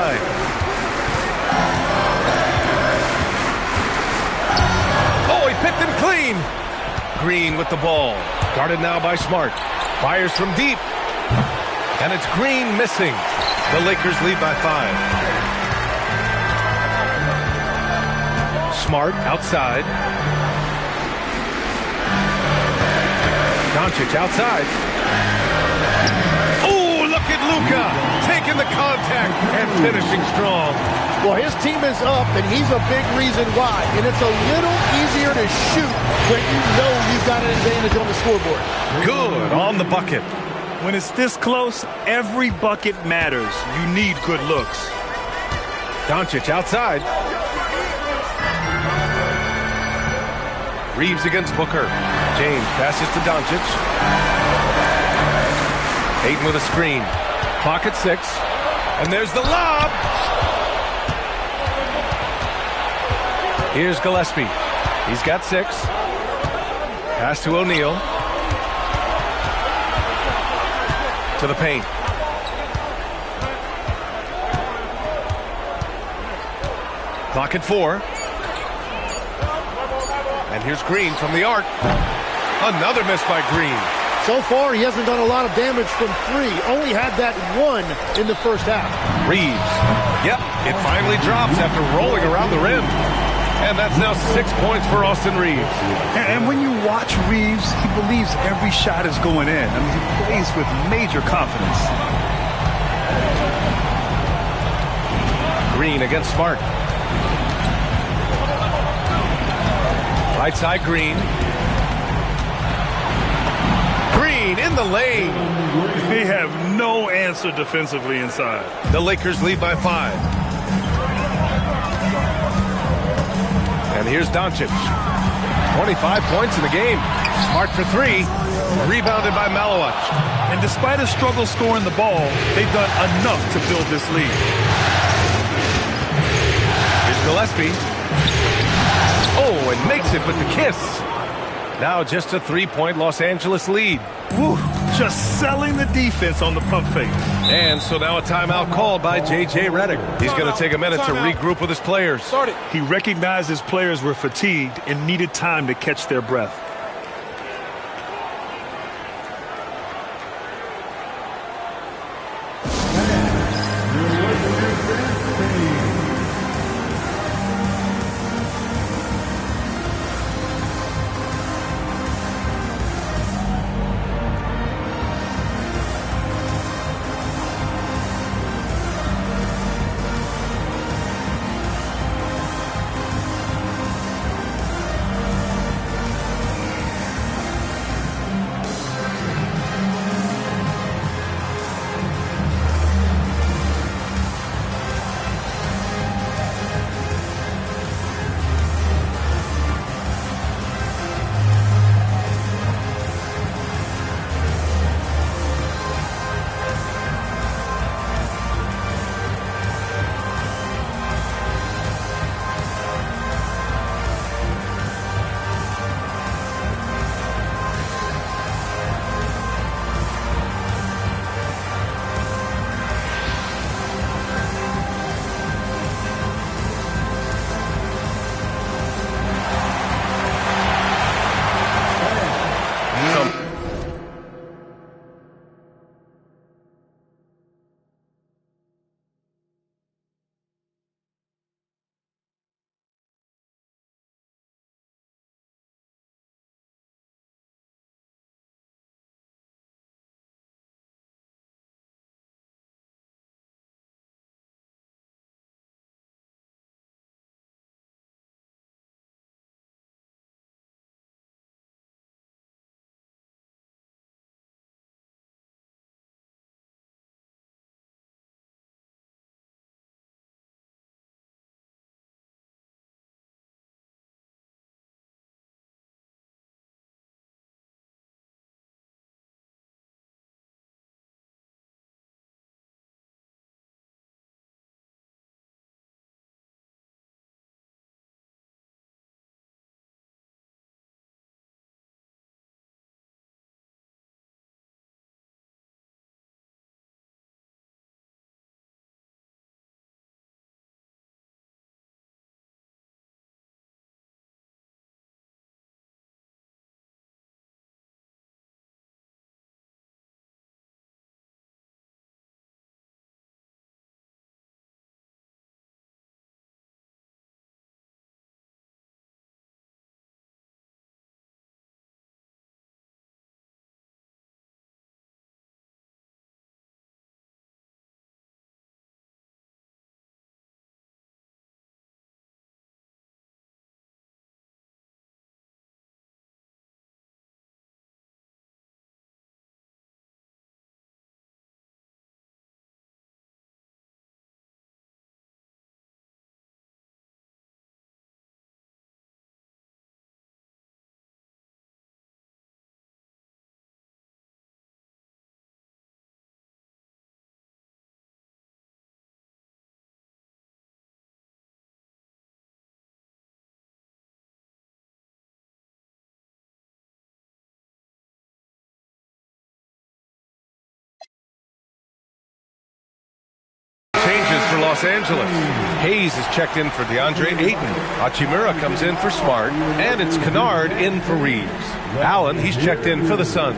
Oh, he picked him clean. Green with the ball. Guarded now by Smart. Fires from deep. And it's Green missing. The Lakers lead by 5. Smart outside. Doncic outside. Oh, look at Luka taking the contact and finishing strong. Well, his team is up, and he's a big reason why. And it's a little easier to shoot when you know you've got an advantage on the scoreboard. Good on the bucket. When it's this close, every bucket matters. You need good looks. Doncic outside. Reeves against Booker. James passes to Doncic. Ayton with a screen. Clock at 6. And there's the lob. Here's Gillespie. He's got 6. Pass to O'Neal. To the paint. Clock at 4. And here's Green from the arc. Another miss by Green. So far, he hasn't done a lot of damage from 3. Only had that 1 in the first half. Reeves. Yep, it finally drops after rolling around the rim. And that's now 6 points for Austin Reeves. And when you watch Reeves, he believes every shot is going in. I mean, he plays with major confidence. Green against Smart. Right side, Green. Green in the lane. They have no answer defensively inside. The Lakers lead by 5. And here's Doncic. 25 points in the game. Smart for 3. Rebounded by Malowich. And despite a struggle scoring the ball, they've done enough to build this lead. Here's Gillespie. Oh, and makes it with the kiss. Now just a 3-point Los Angeles lead. Woo, just selling the defense on the pump fake. And so now a timeout called by J.J. Redick. He's going to take a minute to regroup with his players. He recognized his players were fatigued and needed time to catch their breath. Los Angeles. Hayes is checked in for DeAndre Ayton. Hachimura comes in for Smart. And it's Kennard in for Reeves. Allen, he's checked in for the Suns.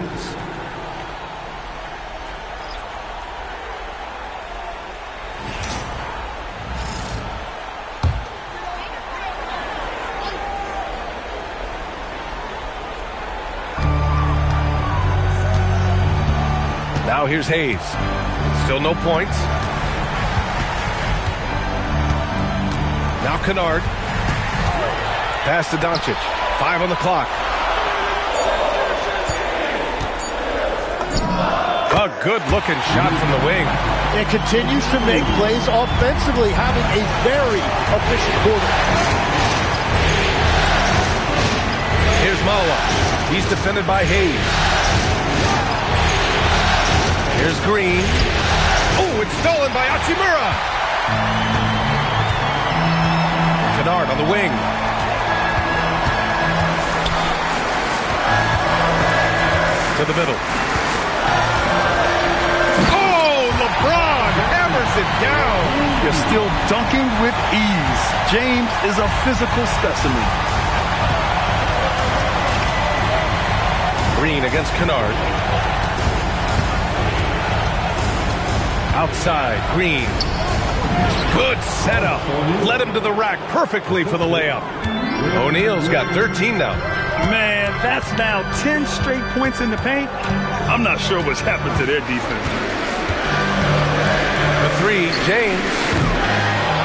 Now here's Hayes. Still no points. Now Kennard. Pass to Doncic. 5 on the clock. A good-looking shot from the wing. And continues to make plays offensively, having a very efficient quarter. Here's Malawa. He's defended by Hayes. Here's Green. Oh, it's stolen by Hachimura. Kennard on the wing. To the middle. Oh, LeBron hammers it down. You're still dunking with ease. James is a physical specimen. Green against Kennard. Outside, Green. Good setup. Led him to the rack perfectly for the layup. O'Neal's got 13 now. Man, that's now 10 straight points in the paint. I'm not sure what's happened to their defense. The 3, James.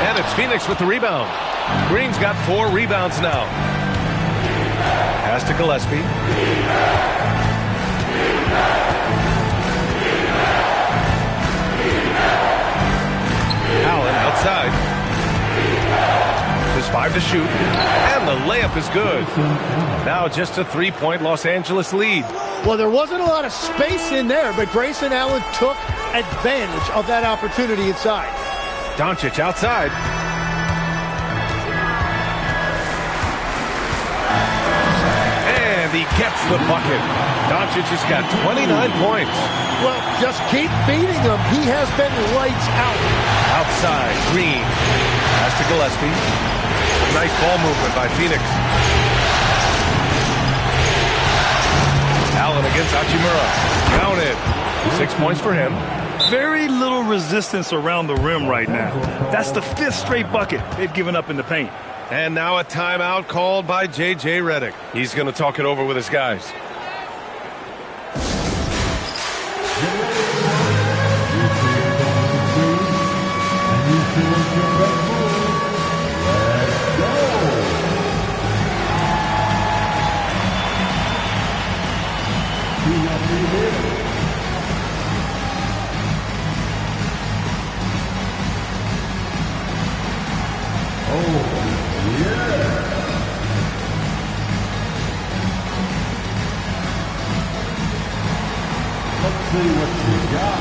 And it's Phoenix with the rebound. Green's got 4 rebounds now. Pass to Gillespie. Allen outside. There's 5 to shoot. And the layup is good. Now just a 3-point Los Angeles lead. Well, there wasn't a lot of space in there, but Grayson Allen took advantage of that opportunity inside. Doncic outside. And he gets the bucket. Doncic has got 29 points. Well, just keep feeding him. He has been lights out. Outside, Green. Pass to Gillespie. Nice ball movement by Phoenix. Allen against Hachimura. Counted. 6 points for him. Very little resistance around the rim right now. That's the 5th straight bucket they've given up in the paint. And now a timeout called by J.J. Redick. He's going to talk it over with his guys. Let's see what you got.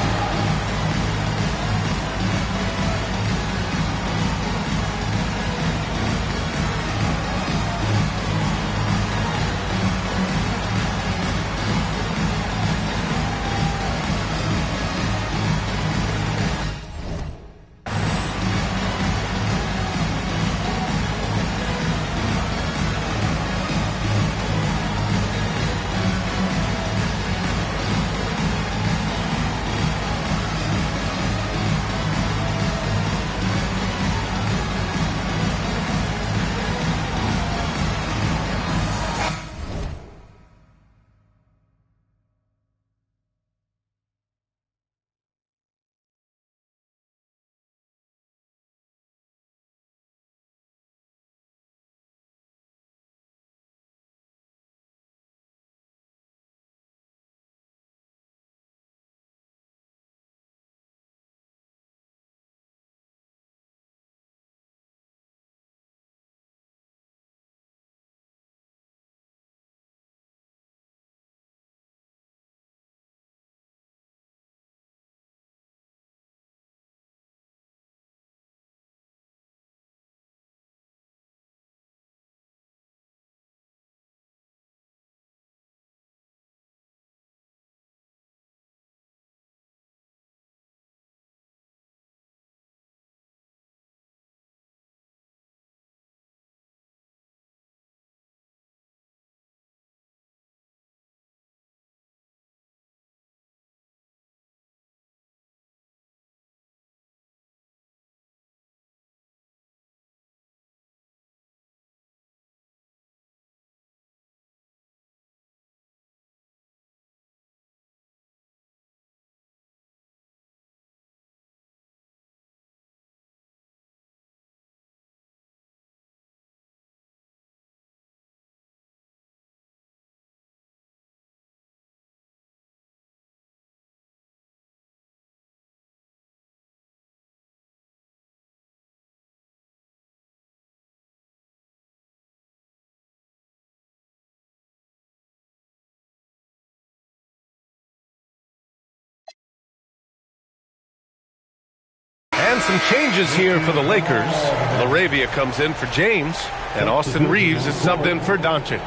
And some changes here for the Lakers. LaRavia comes in for James, and Austin Reeves is subbed in for Doncic.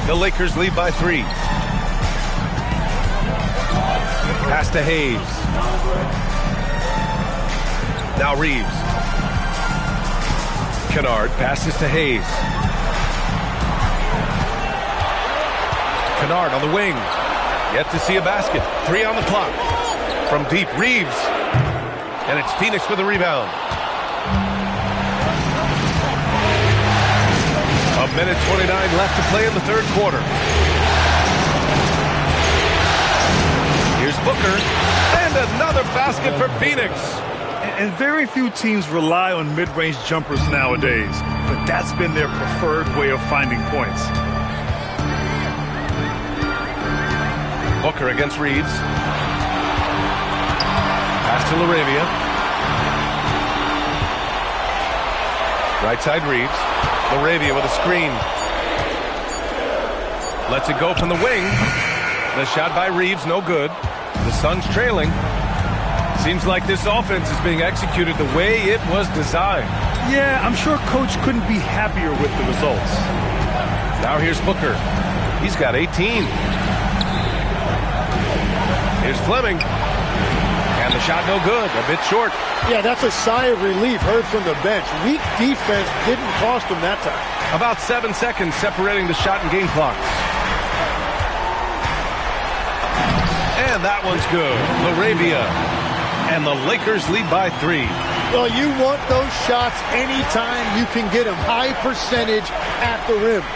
The Lakers lead by 3. Pass to Hayes. Now Reeves. Kennard passes to Hayes. Kennard on the wing. Yet to see a basket. 3 on the clock. From deep, Reeves. And it's Phoenix with the rebound. A minute 29 left to play in the third quarter. Here's Booker. And another basket for Phoenix. And very few teams rely on mid-range jumpers nowadays, but that's been their preferred way of finding points. Booker against Reeves. Pass to LaRavia. Right side Reeves. LaRavia with a screen. Lets it go from the wing. The shot by Reeves, no good. The Suns trailing. Seems like this offense is being executed the way it was designed. Yeah, I'm sure Coach couldn't be happier with the results. Now here's Booker. He's got 18. Here's Fleming. And the shot no good, a bit short. Yeah, that's a sigh of relief heard from the bench. Weak defense didn't cost them that time. About 7 seconds separating the shot and game clocks. And that one's good. LaRavia. And the Lakers lead by 3. Well, you want those shots anytime you can get them. High percentage at the rim.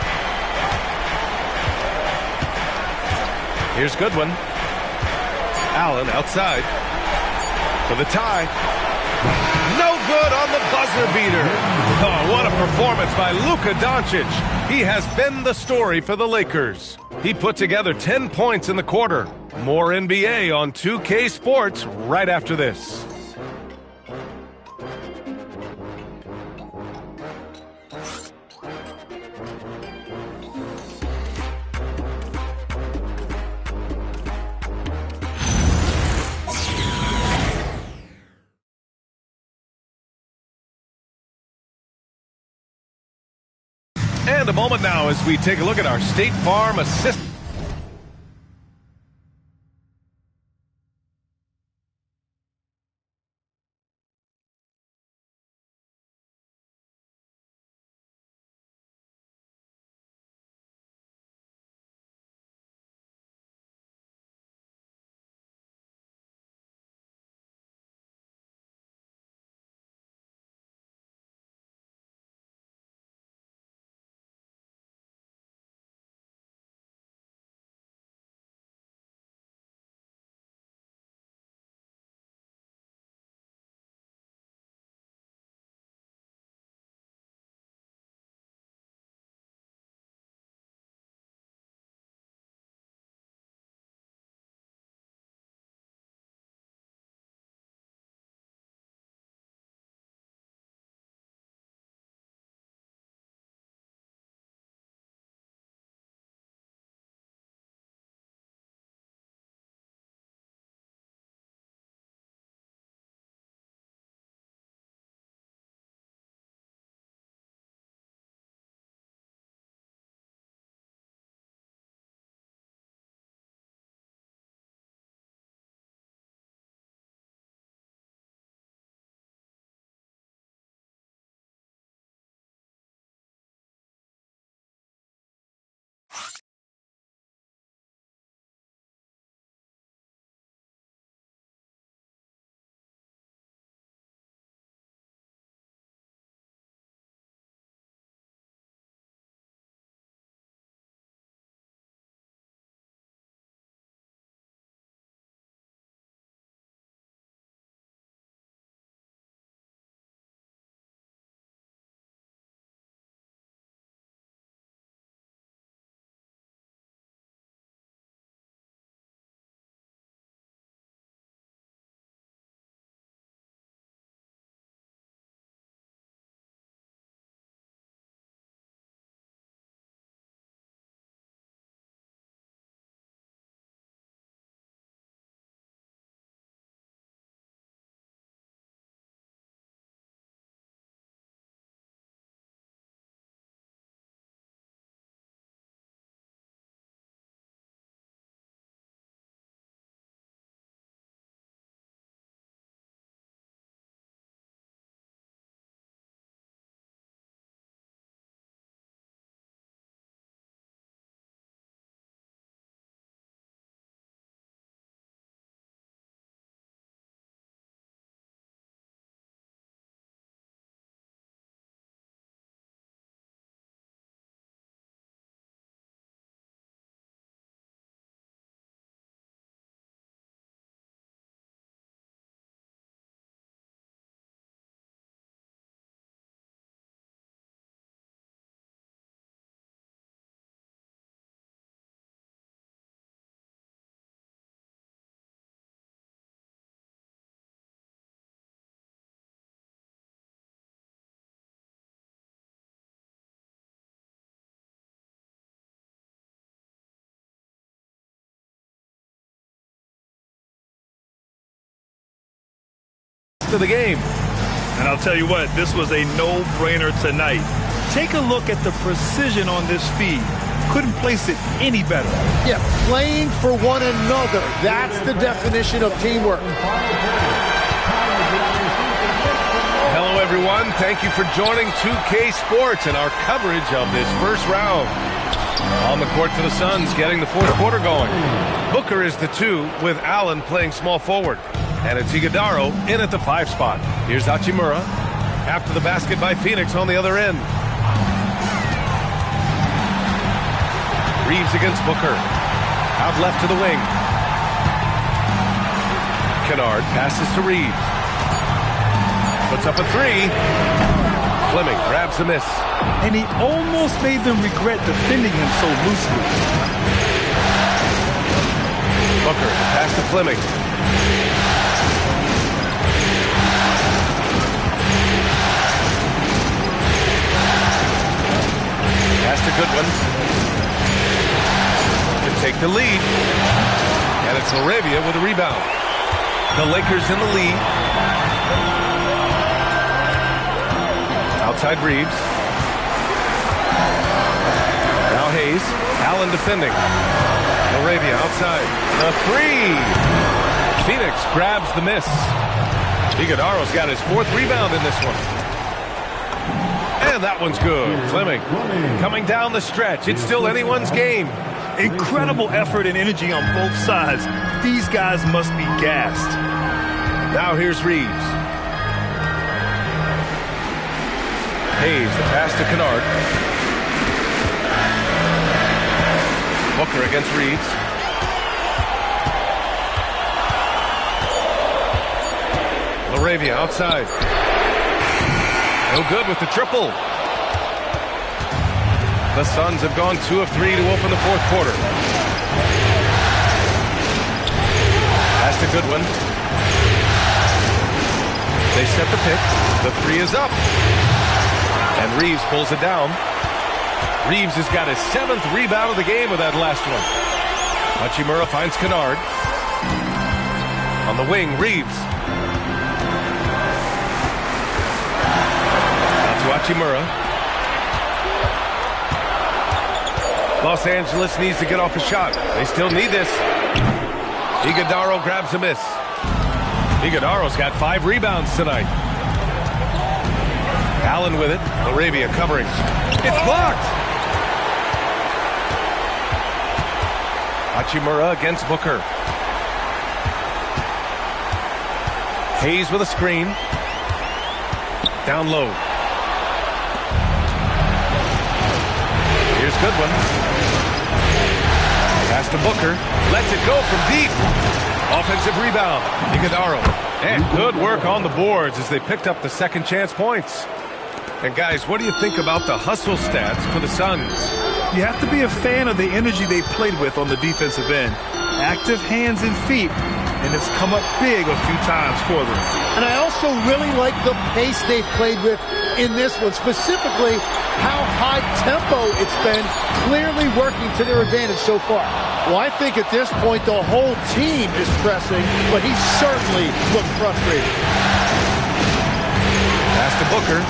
Here's Goodwin. Allen outside for the tie. No good on the buzzer beater. Oh, what a performance by Luka Doncic. He has been the story for the Lakers. He put together 10 points in the quarter. More NBA on 2K Sports right after this. And a moment now as we take a look at our State Farm assist. rest of the game. And I'll tell you what, this was a no-brainer tonight. Take a look at the precision on this feed. Couldn't place it any better. Yeah, playing for one another. That's the definition of teamwork. Hello, everyone. Thank you for joining 2K Sports and our coverage of this first round. On the court for the Suns, getting the fourth quarter going. Booker is the 2 with Allen playing small forward. And it's Iguodala in at the 5 spot. Here's Hachimura after the basket by Phoenix on the other end. Reeves against Booker. Out left to the wing. Kennard passes to Reeves. Puts up a 3. Fleming grabs the miss. And he almost made them regret defending him so loosely. Booker pass to Fleming. Pass to Goodwin. To take the lead. And it's Laravia with a rebound. The Lakers in the lead. Outside Reeves. Now Hayes. Allen defending. Laravia outside. The 3. Phoenix grabs the miss. Iguodala's got his 4th rebound in this one. And that one's good. Fleming coming down the stretch. It's still anyone's game. Incredible effort and energy on both sides. These guys must be gassed. Now here's Reeves. Hayes, the pass to Kennard. Booker against Reeves. Laravia outside. No good with the triple. The Suns have gone 2 of 3 to open the fourth quarter. Pass to Goodwin. They set the pick. The 3 is up. And Reeves pulls it down. Reeves has got his 7th rebound of the game with that last one. Hachimura finds Kennard. On the wing, Reeves. Out to Hachimura. Los Angeles needs to get off a shot. They still need this. Iguodala grabs a miss. Iguodala's got 5 rebounds tonight. Allen with it. Laravia covering. It's blocked. Hachimura against Booker. Hayes with a screen. Down low. Here's Goodwin. Pass to Booker. Lets it go from deep. Offensive rebound. Iguodala. And good work on the boards as they picked up the second chance points. And guys, what do you think about the hustle stats for the Suns? You have to be a fan of the energy they played with on the defensive end. Active hands and feet, and it's come up big a few times for them. And I also really like the pace they've played with in this one, specifically how high tempo it's been, clearly working to their advantage so far. Well, I think at this point the whole team is pressing, but he certainly looks frustrated. Pass to Booker.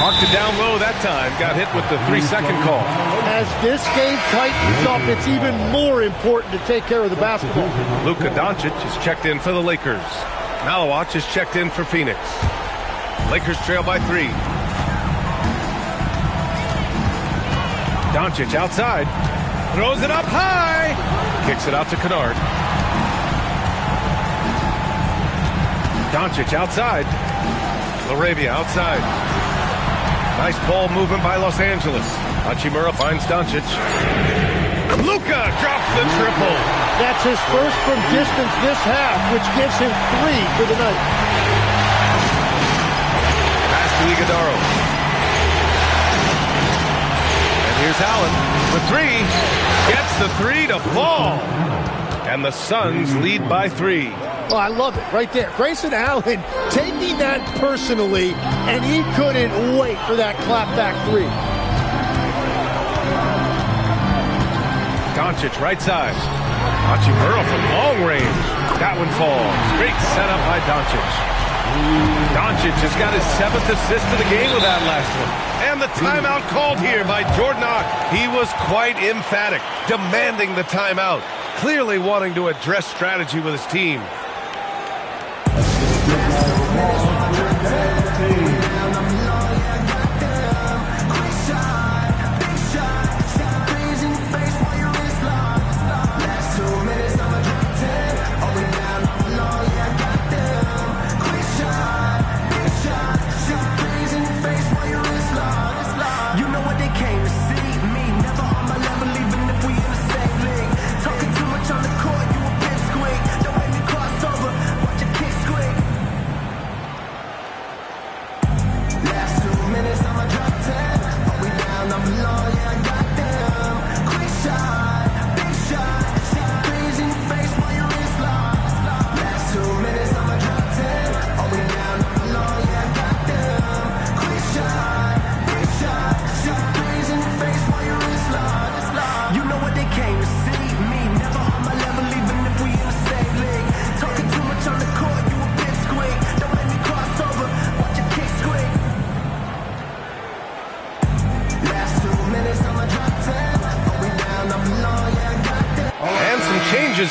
Marked it down low that time. Got hit with the 3-second call. As this game tightens up, it's even more important to take care of the basketball. Luka Doncic is checked in for the Lakers. Malawach is checked in for Phoenix. Lakers trail by 3. Doncic outside. Throws it up high. Kicks it out to Kennard. Doncic outside. Laravia outside. Nice ball movement by Los Angeles. Hachimura finds Doncic. Luka drops the triple. That's his first from distance this half, which gives him 3 for the night. Pass to Iguodala. And here's Allen. The 3. Gets the 3 to fall. And the Suns lead by 3. Oh, I love it right there. Grayson Allen taking that personally, and he couldn't wait for that clapback 3. Doncic right side. Hachimura from long range. That one falls. Great setup by Doncic. Doncic has got his 7th assist of the game with that last one. And the timeout called here by Jordan Hawk. He was quite emphatic, demanding the timeout, clearly wanting to address strategy with his team.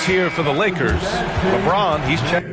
Here for the Lakers. LeBron, he's checked.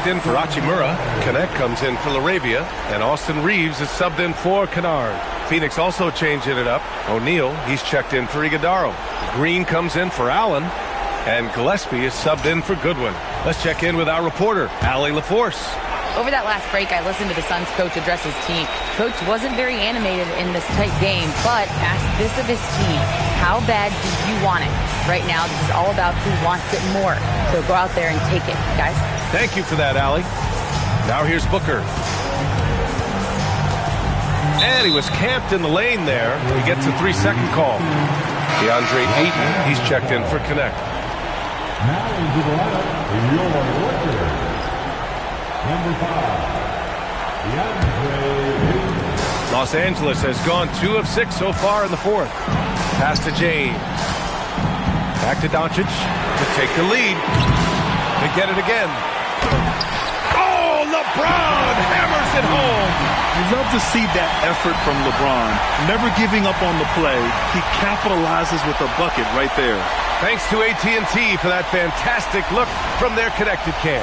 In for Hachimura. Connect comes in for LaRavia, and Austin Reeves is subbed in for Kennard. Phoenix also changing it up. O'Neal, he's checked in for Iguodaro. Green comes in for Allen, and Gillespie is subbed in for Goodwin. Let's check in with our reporter, Allie LaForce. Over that last break, I listened to the Suns coach address his team. Coach wasn't very animated in this tight game, but asked this of his team: how bad do you want it? Right now, this is all about who wants it more. So go out there and take it, guys. Thank you for that, Allie. Now here's Booker. And he was camped in the lane there. He gets a 3-second call. DeAndre Ayton, he's checked in for Connect. Now into the lineup, your Lakers. Number 5, DeAndre Ayton. Los Angeles has gone 2 of 6 so far in the fourth. Pass to James. Back to Doncic to take the lead. To get it again. Oh, LeBron hammers it home. You love to see that effort from LeBron. Never giving up on the play. He capitalizes with a bucket right there. Thanks to AT&T for that fantastic look from their connected cam.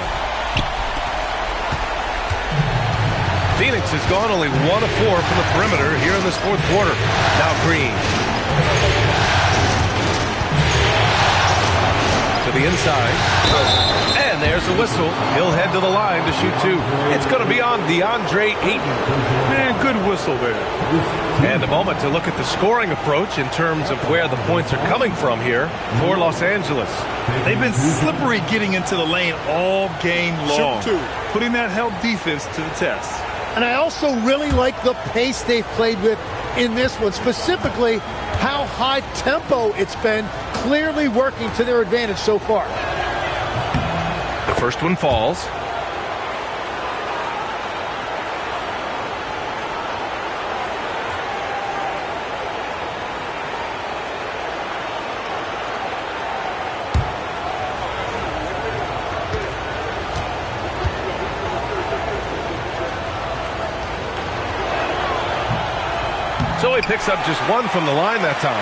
Phoenix has gone only 1 of 4 from the perimeter here in this fourth quarter. Now Green. To the inside. And there's the whistle. He'll head to the line to shoot 2. It's going to be on DeAndre Ayton. Man, good whistle there. And a moment to look at the scoring approach in terms of where the points are coming from here for Los Angeles. They've been slippery getting into the lane all game long. Shoot 2. Putting that help defense to the test. And I also really like the pace they've played with in this one, specifically how high tempo it's been, clearly working to their advantage so far. The first one falls. So he picks up just 1 from the line that time.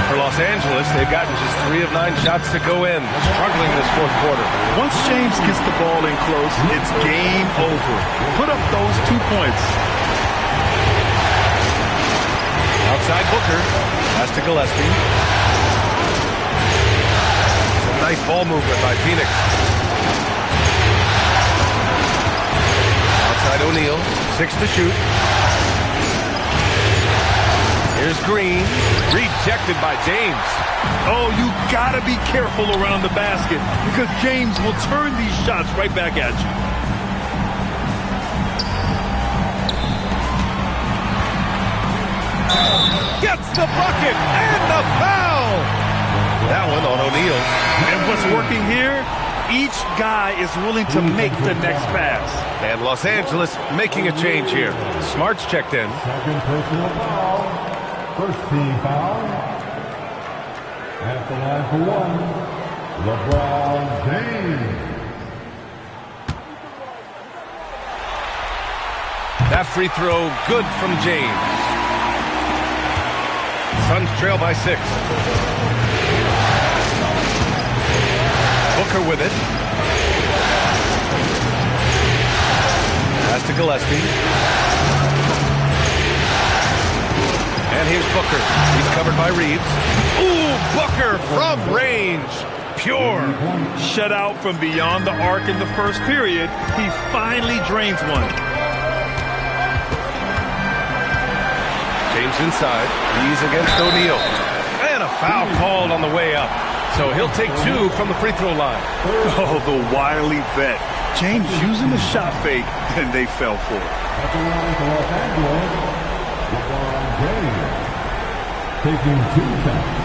For Los Angeles, they've gotten just 3 of 9 shots to go in, struggling this fourth quarter. Once James gets the ball in close, it's game over. Put up those 2 points. Outside Booker, pass to Gillespie. Some nice ball movement by Phoenix. Outside O'Neal, 6 to shoot. Here's Green, rejected by James. Oh, you gotta be careful around the basket because James will turn these shots right back at you. Gets the bucket and the foul. That one on O'Neal. And what's working here? Each guy is willing to make the next pass. And Los Angeles making a change here. Smart's checked in. Second personal foul. First team foul. At the line for 1, LeBron James. That free throw good from James. Suns trail by 6. Booker with it. Pass to Gillespie. And here's Booker. He's covered by Reeves. Ooh, Booker from range. Pure. Shut out from beyond the arc in the first period. He finally drains one. James inside. He's against O'Neal. And a foul called on the way up. So he'll take 2 from the free throw line. Oh, the wily vet. James using the shot fake, and they fell for it. At the line for Los Angeles, LeBron James taking 2 shots.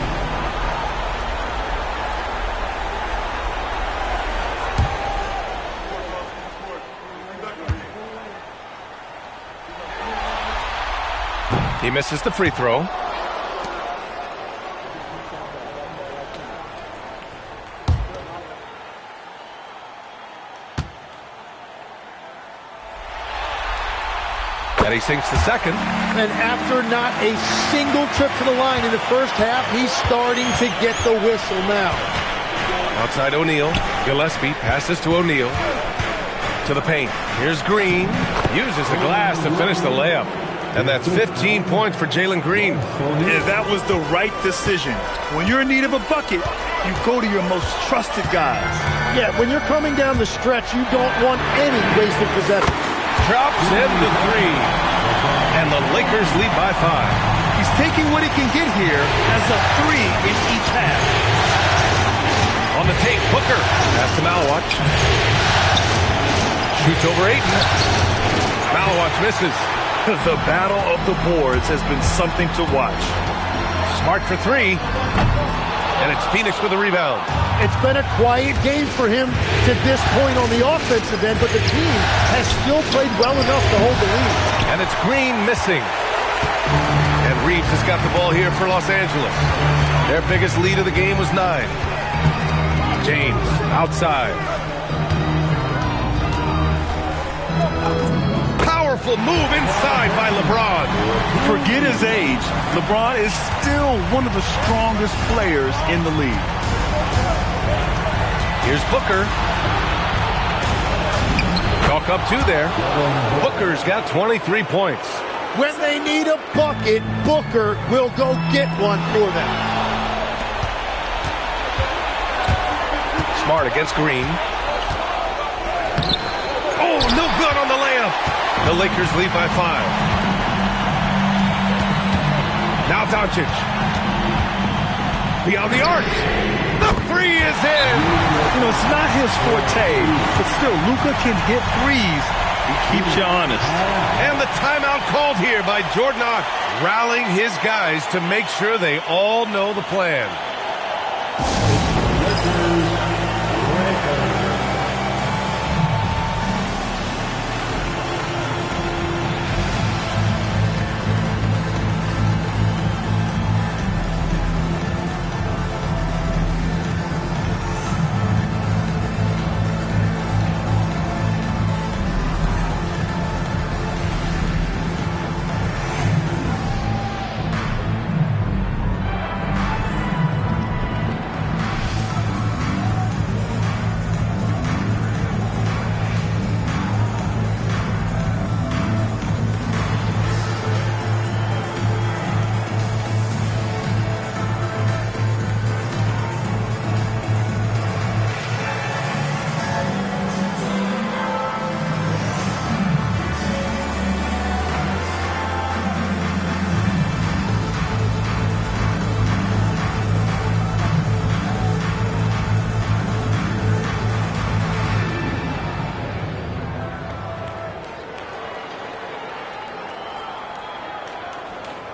He misses the free throw. And he sinks the second. And after not a single trip to the line in the first half, he's starting to get the whistle now. Outside O'Neal. Gillespie passes to O'Neal. To the paint. Here's Green. Uses the glass to finish the layup. And that's 15 points for Jalen Green. Yeah, that was the right decision. When you're in need of a bucket, you go to your most trusted guys. Yeah, when you're coming down the stretch, you don't want any wasted possession. Drops in the three. And the Lakers lead by 5. He's taking what he can get here as a 3 in each half. On the take, Booker. Pass to Malawach. Shoots over Ayton. Malawach misses. The battle of the boards has been something to watch. Smart for 3. And it's Phoenix with the rebound. It's been a quiet game for him to this point on the offensive end, but the team has still played well enough to hold the lead. And it's Green missing. And Reeves has got the ball here for Los Angeles. Their biggest lead of the game was 9. James outside. Powerful move inside by LeBron. Forget his age. LeBron is still one of the strongest players in the league. Here's Booker. Chalk up 2 there. Booker's got 23 points. When they need a bucket, Booker will go get one for them. Smart against Green. Oh, no good on the layup. The Lakers lead by 5. Now Doncic. Beyond the arc. The free is in. You know, it's not his forte, but still, Luka can hit threes. He keeps you honest. And the timeout called here by Jordan Ott, rallying his guys to make sure they all know the plan.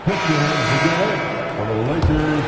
For the Lakers,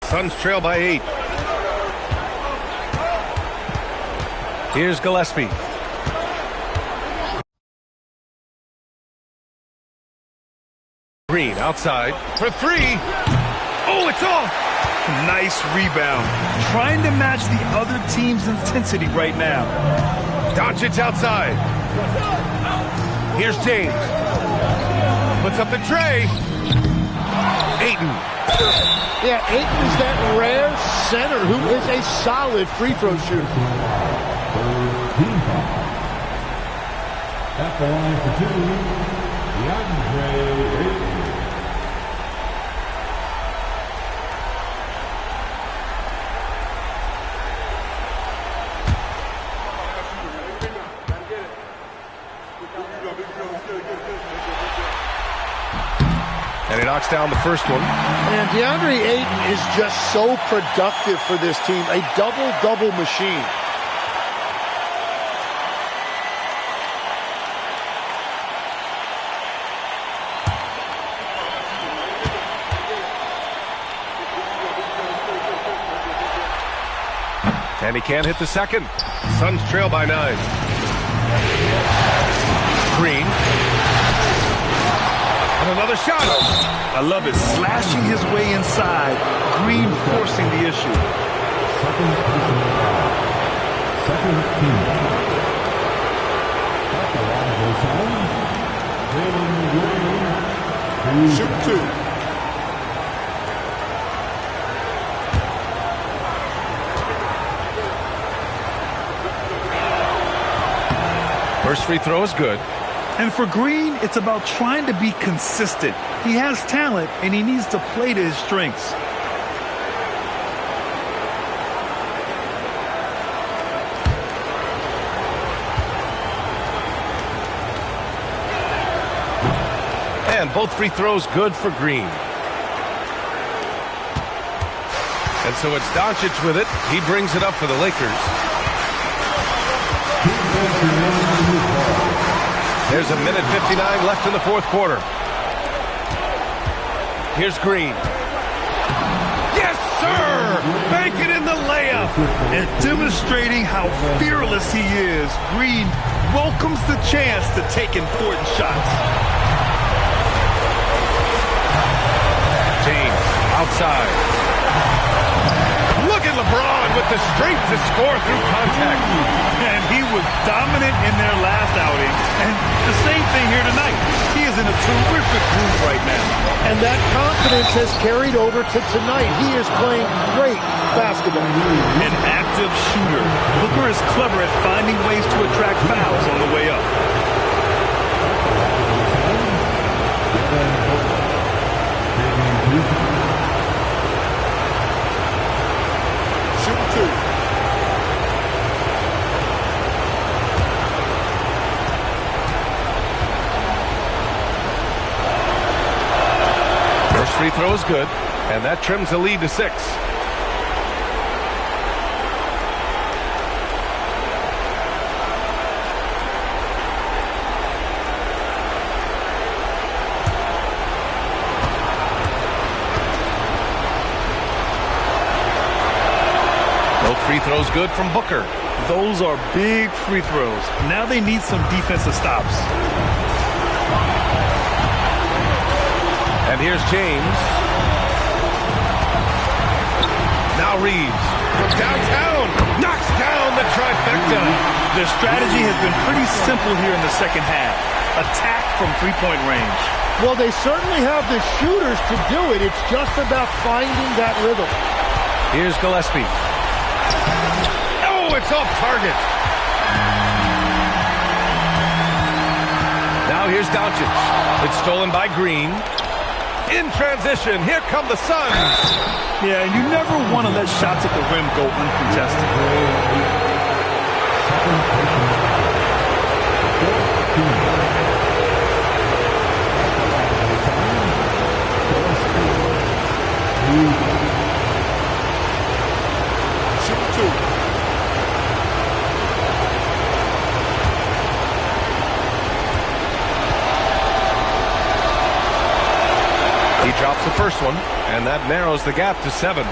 Suns trail by 8. Here's Gillespie. Green outside for 3. Oh, it's off. Nice rebound. Trying to match the other team's intensity right now. Doncic outside. Here's James. Puts up the tray. Ayton. Yeah, Ayton is that rare center who is a solid free throw shooter. At the line for 2, DeAndre Ayton. And he knocks down the first one. And DeAndre Ayton is just so productive for this team. A double-double machine. And he can't hit the second. Suns trail by 9. Green. And another shot. I love it. Slashing his way inside. Green forcing the issue. Second team. At the line for 7, Jalen Green. Shoot 2. First free throw is good. And for Green, it's about trying to be consistent. He has talent, and he needs to play to his strengths. And both free throws good for Green. And so it's Doncic with it. He brings it up for the Lakers. There's a minute 59 left in the fourth quarter. Here's Green. Yes, sir! Bank it in the layup. And demonstrating how fearless he is, Green welcomes the chance to take important shots. James outside. Look at LeBron with the strength to score through contact. And he was dominant in their last outing. And the same thing here tonight. He is in a terrific groove right now. And that confidence has carried over to tonight. He is playing great basketball. An active shooter. Booker is clever at finding ways to attract fouls on the way up. Shoot 2. First free throw is good, and that trims the lead to 6. Both free throws good from Booker. Those are big free throws. Now they need some defensive stops. And here's James. Now Reeves from downtown knocks down the trifecta. Their strategy has been pretty simple here in the second half. Attack from three-point range. Well, they certainly have the shooters to do it. It's just about finding that rhythm. Here's Gillespie. Oh, it's off target. Now here's Doncic. It's stolen by Green. In transition, here come the Suns. Yeah, you never want to let shots at the rim go uncontested. Shoot 2. He drops the first one, and that narrows the gap to 7.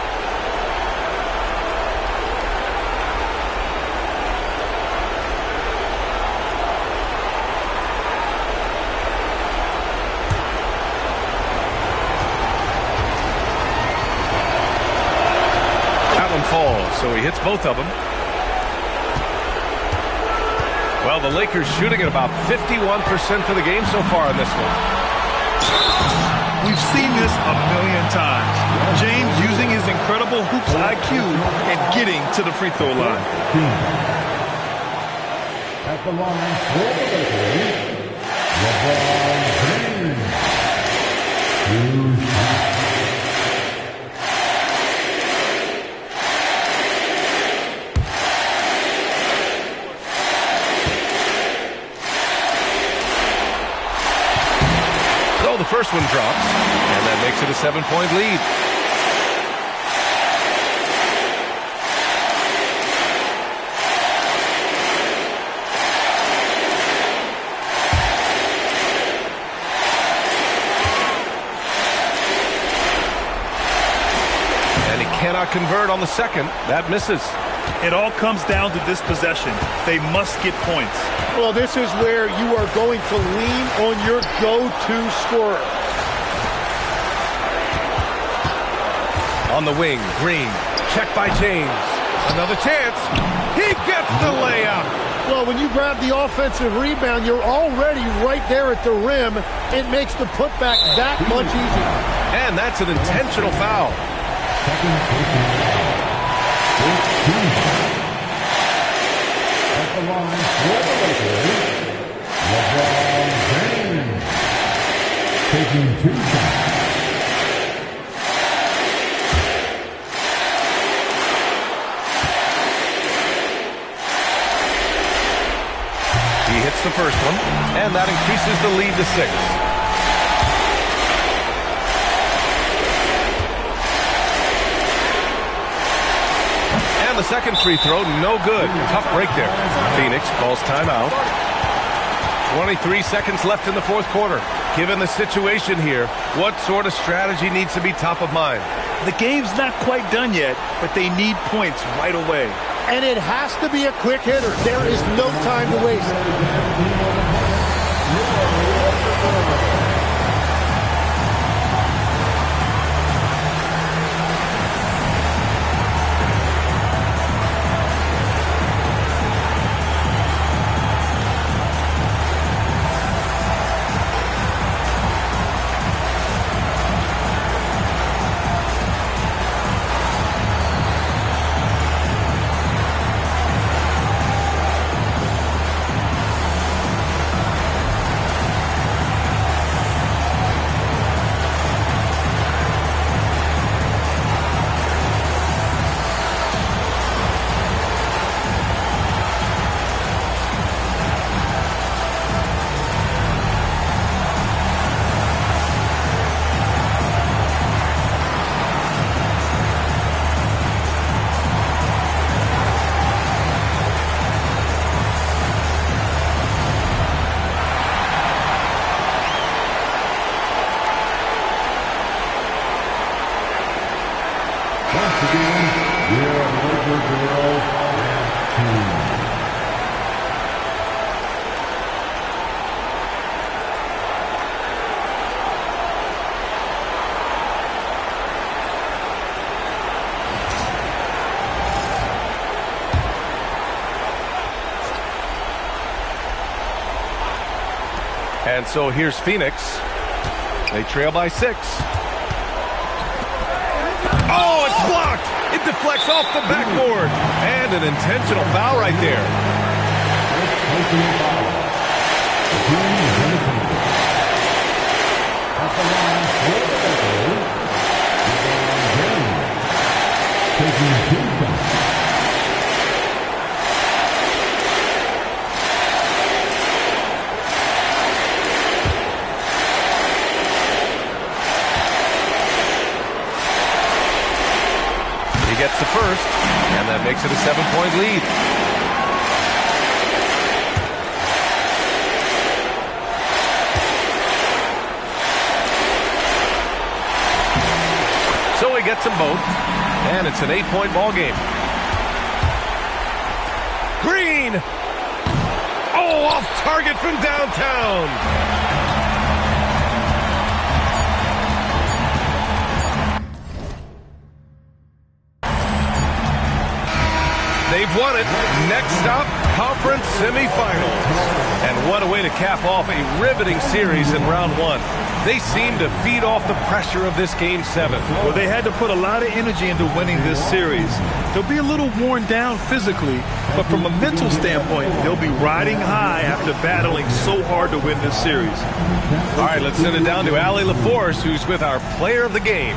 hits both of them. Well, the Lakers shooting at about 51% for the game so far in this one. We've seen this a million times. James using his incredible hoops IQ and getting to the free throw line. At the line for the Lakers, LeBron James. 2 shots. The first one drops, and that makes it a 7-point lead. And he cannot convert on the second. That misses. It all comes down to this possession. They must get points. Well, this is where you are going to lean on your go-to scorer. On the wing, Green. Check by James. Another chance. He gets the layup. Well, when you grab the offensive rebound, you're already right there at the rim. It makes the putback that much easier. And that's an intentional foul. Second person. 15. At the line for the Lakers, LeBron James. Taking 2 shots. He hits the first one, and that increases the lead to 6. And the second free throw, no good. Tough break there. Phoenix calls timeout. 23 seconds left in the fourth quarter. Given the situation here, what sort of strategy needs to be top of mind? The game's not quite done yet, but they need points right away. And it has to be a quick hitter. There is no time to waste. And so here's Phoenix. They trail by 6. Oh, it's blocked. It deflects off the backboard. And an intentional foul right there. He gets the first, and that makes it a 7-point lead. So he gets them both, and it's an 8-point ball game. Green! Oh, off target from downtown! won it. Next stop, conference semifinals. And what a way to cap off a riveting series in round one. They seem to feed off the pressure of this Game 7. Well, they had to put a lot of energy into winning this series. They'll be a little worn down physically, but from a mental standpoint, they'll be riding high after battling so hard to win this series. All right, let's send it down to Allie LaForce, who's with our player of the game.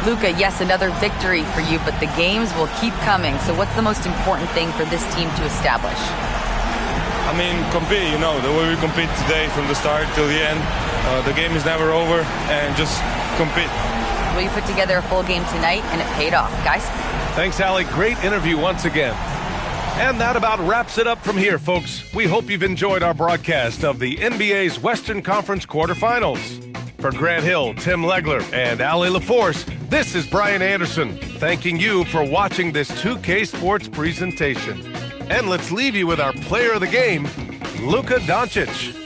Luka, yes, another victory for you, but the games will keep coming. So what's the most important thing for this team to establish? I mean, compete, the way we compete today from the start till the end. The game is never over, and just compete. Well, you put together a full game tonight, and it paid off. Guys? Thanks, Allie. Great interview once again. And that about wraps it up from here, folks. We hope you've enjoyed our broadcast of the NBA's Western Conference quarterfinals. For Grant Hill, Tim Legler, and Allie LaForce, this is Brian Anderson, thanking you for watching this 2K Sports presentation. And let's leave you with our player of the game, Luka Doncic.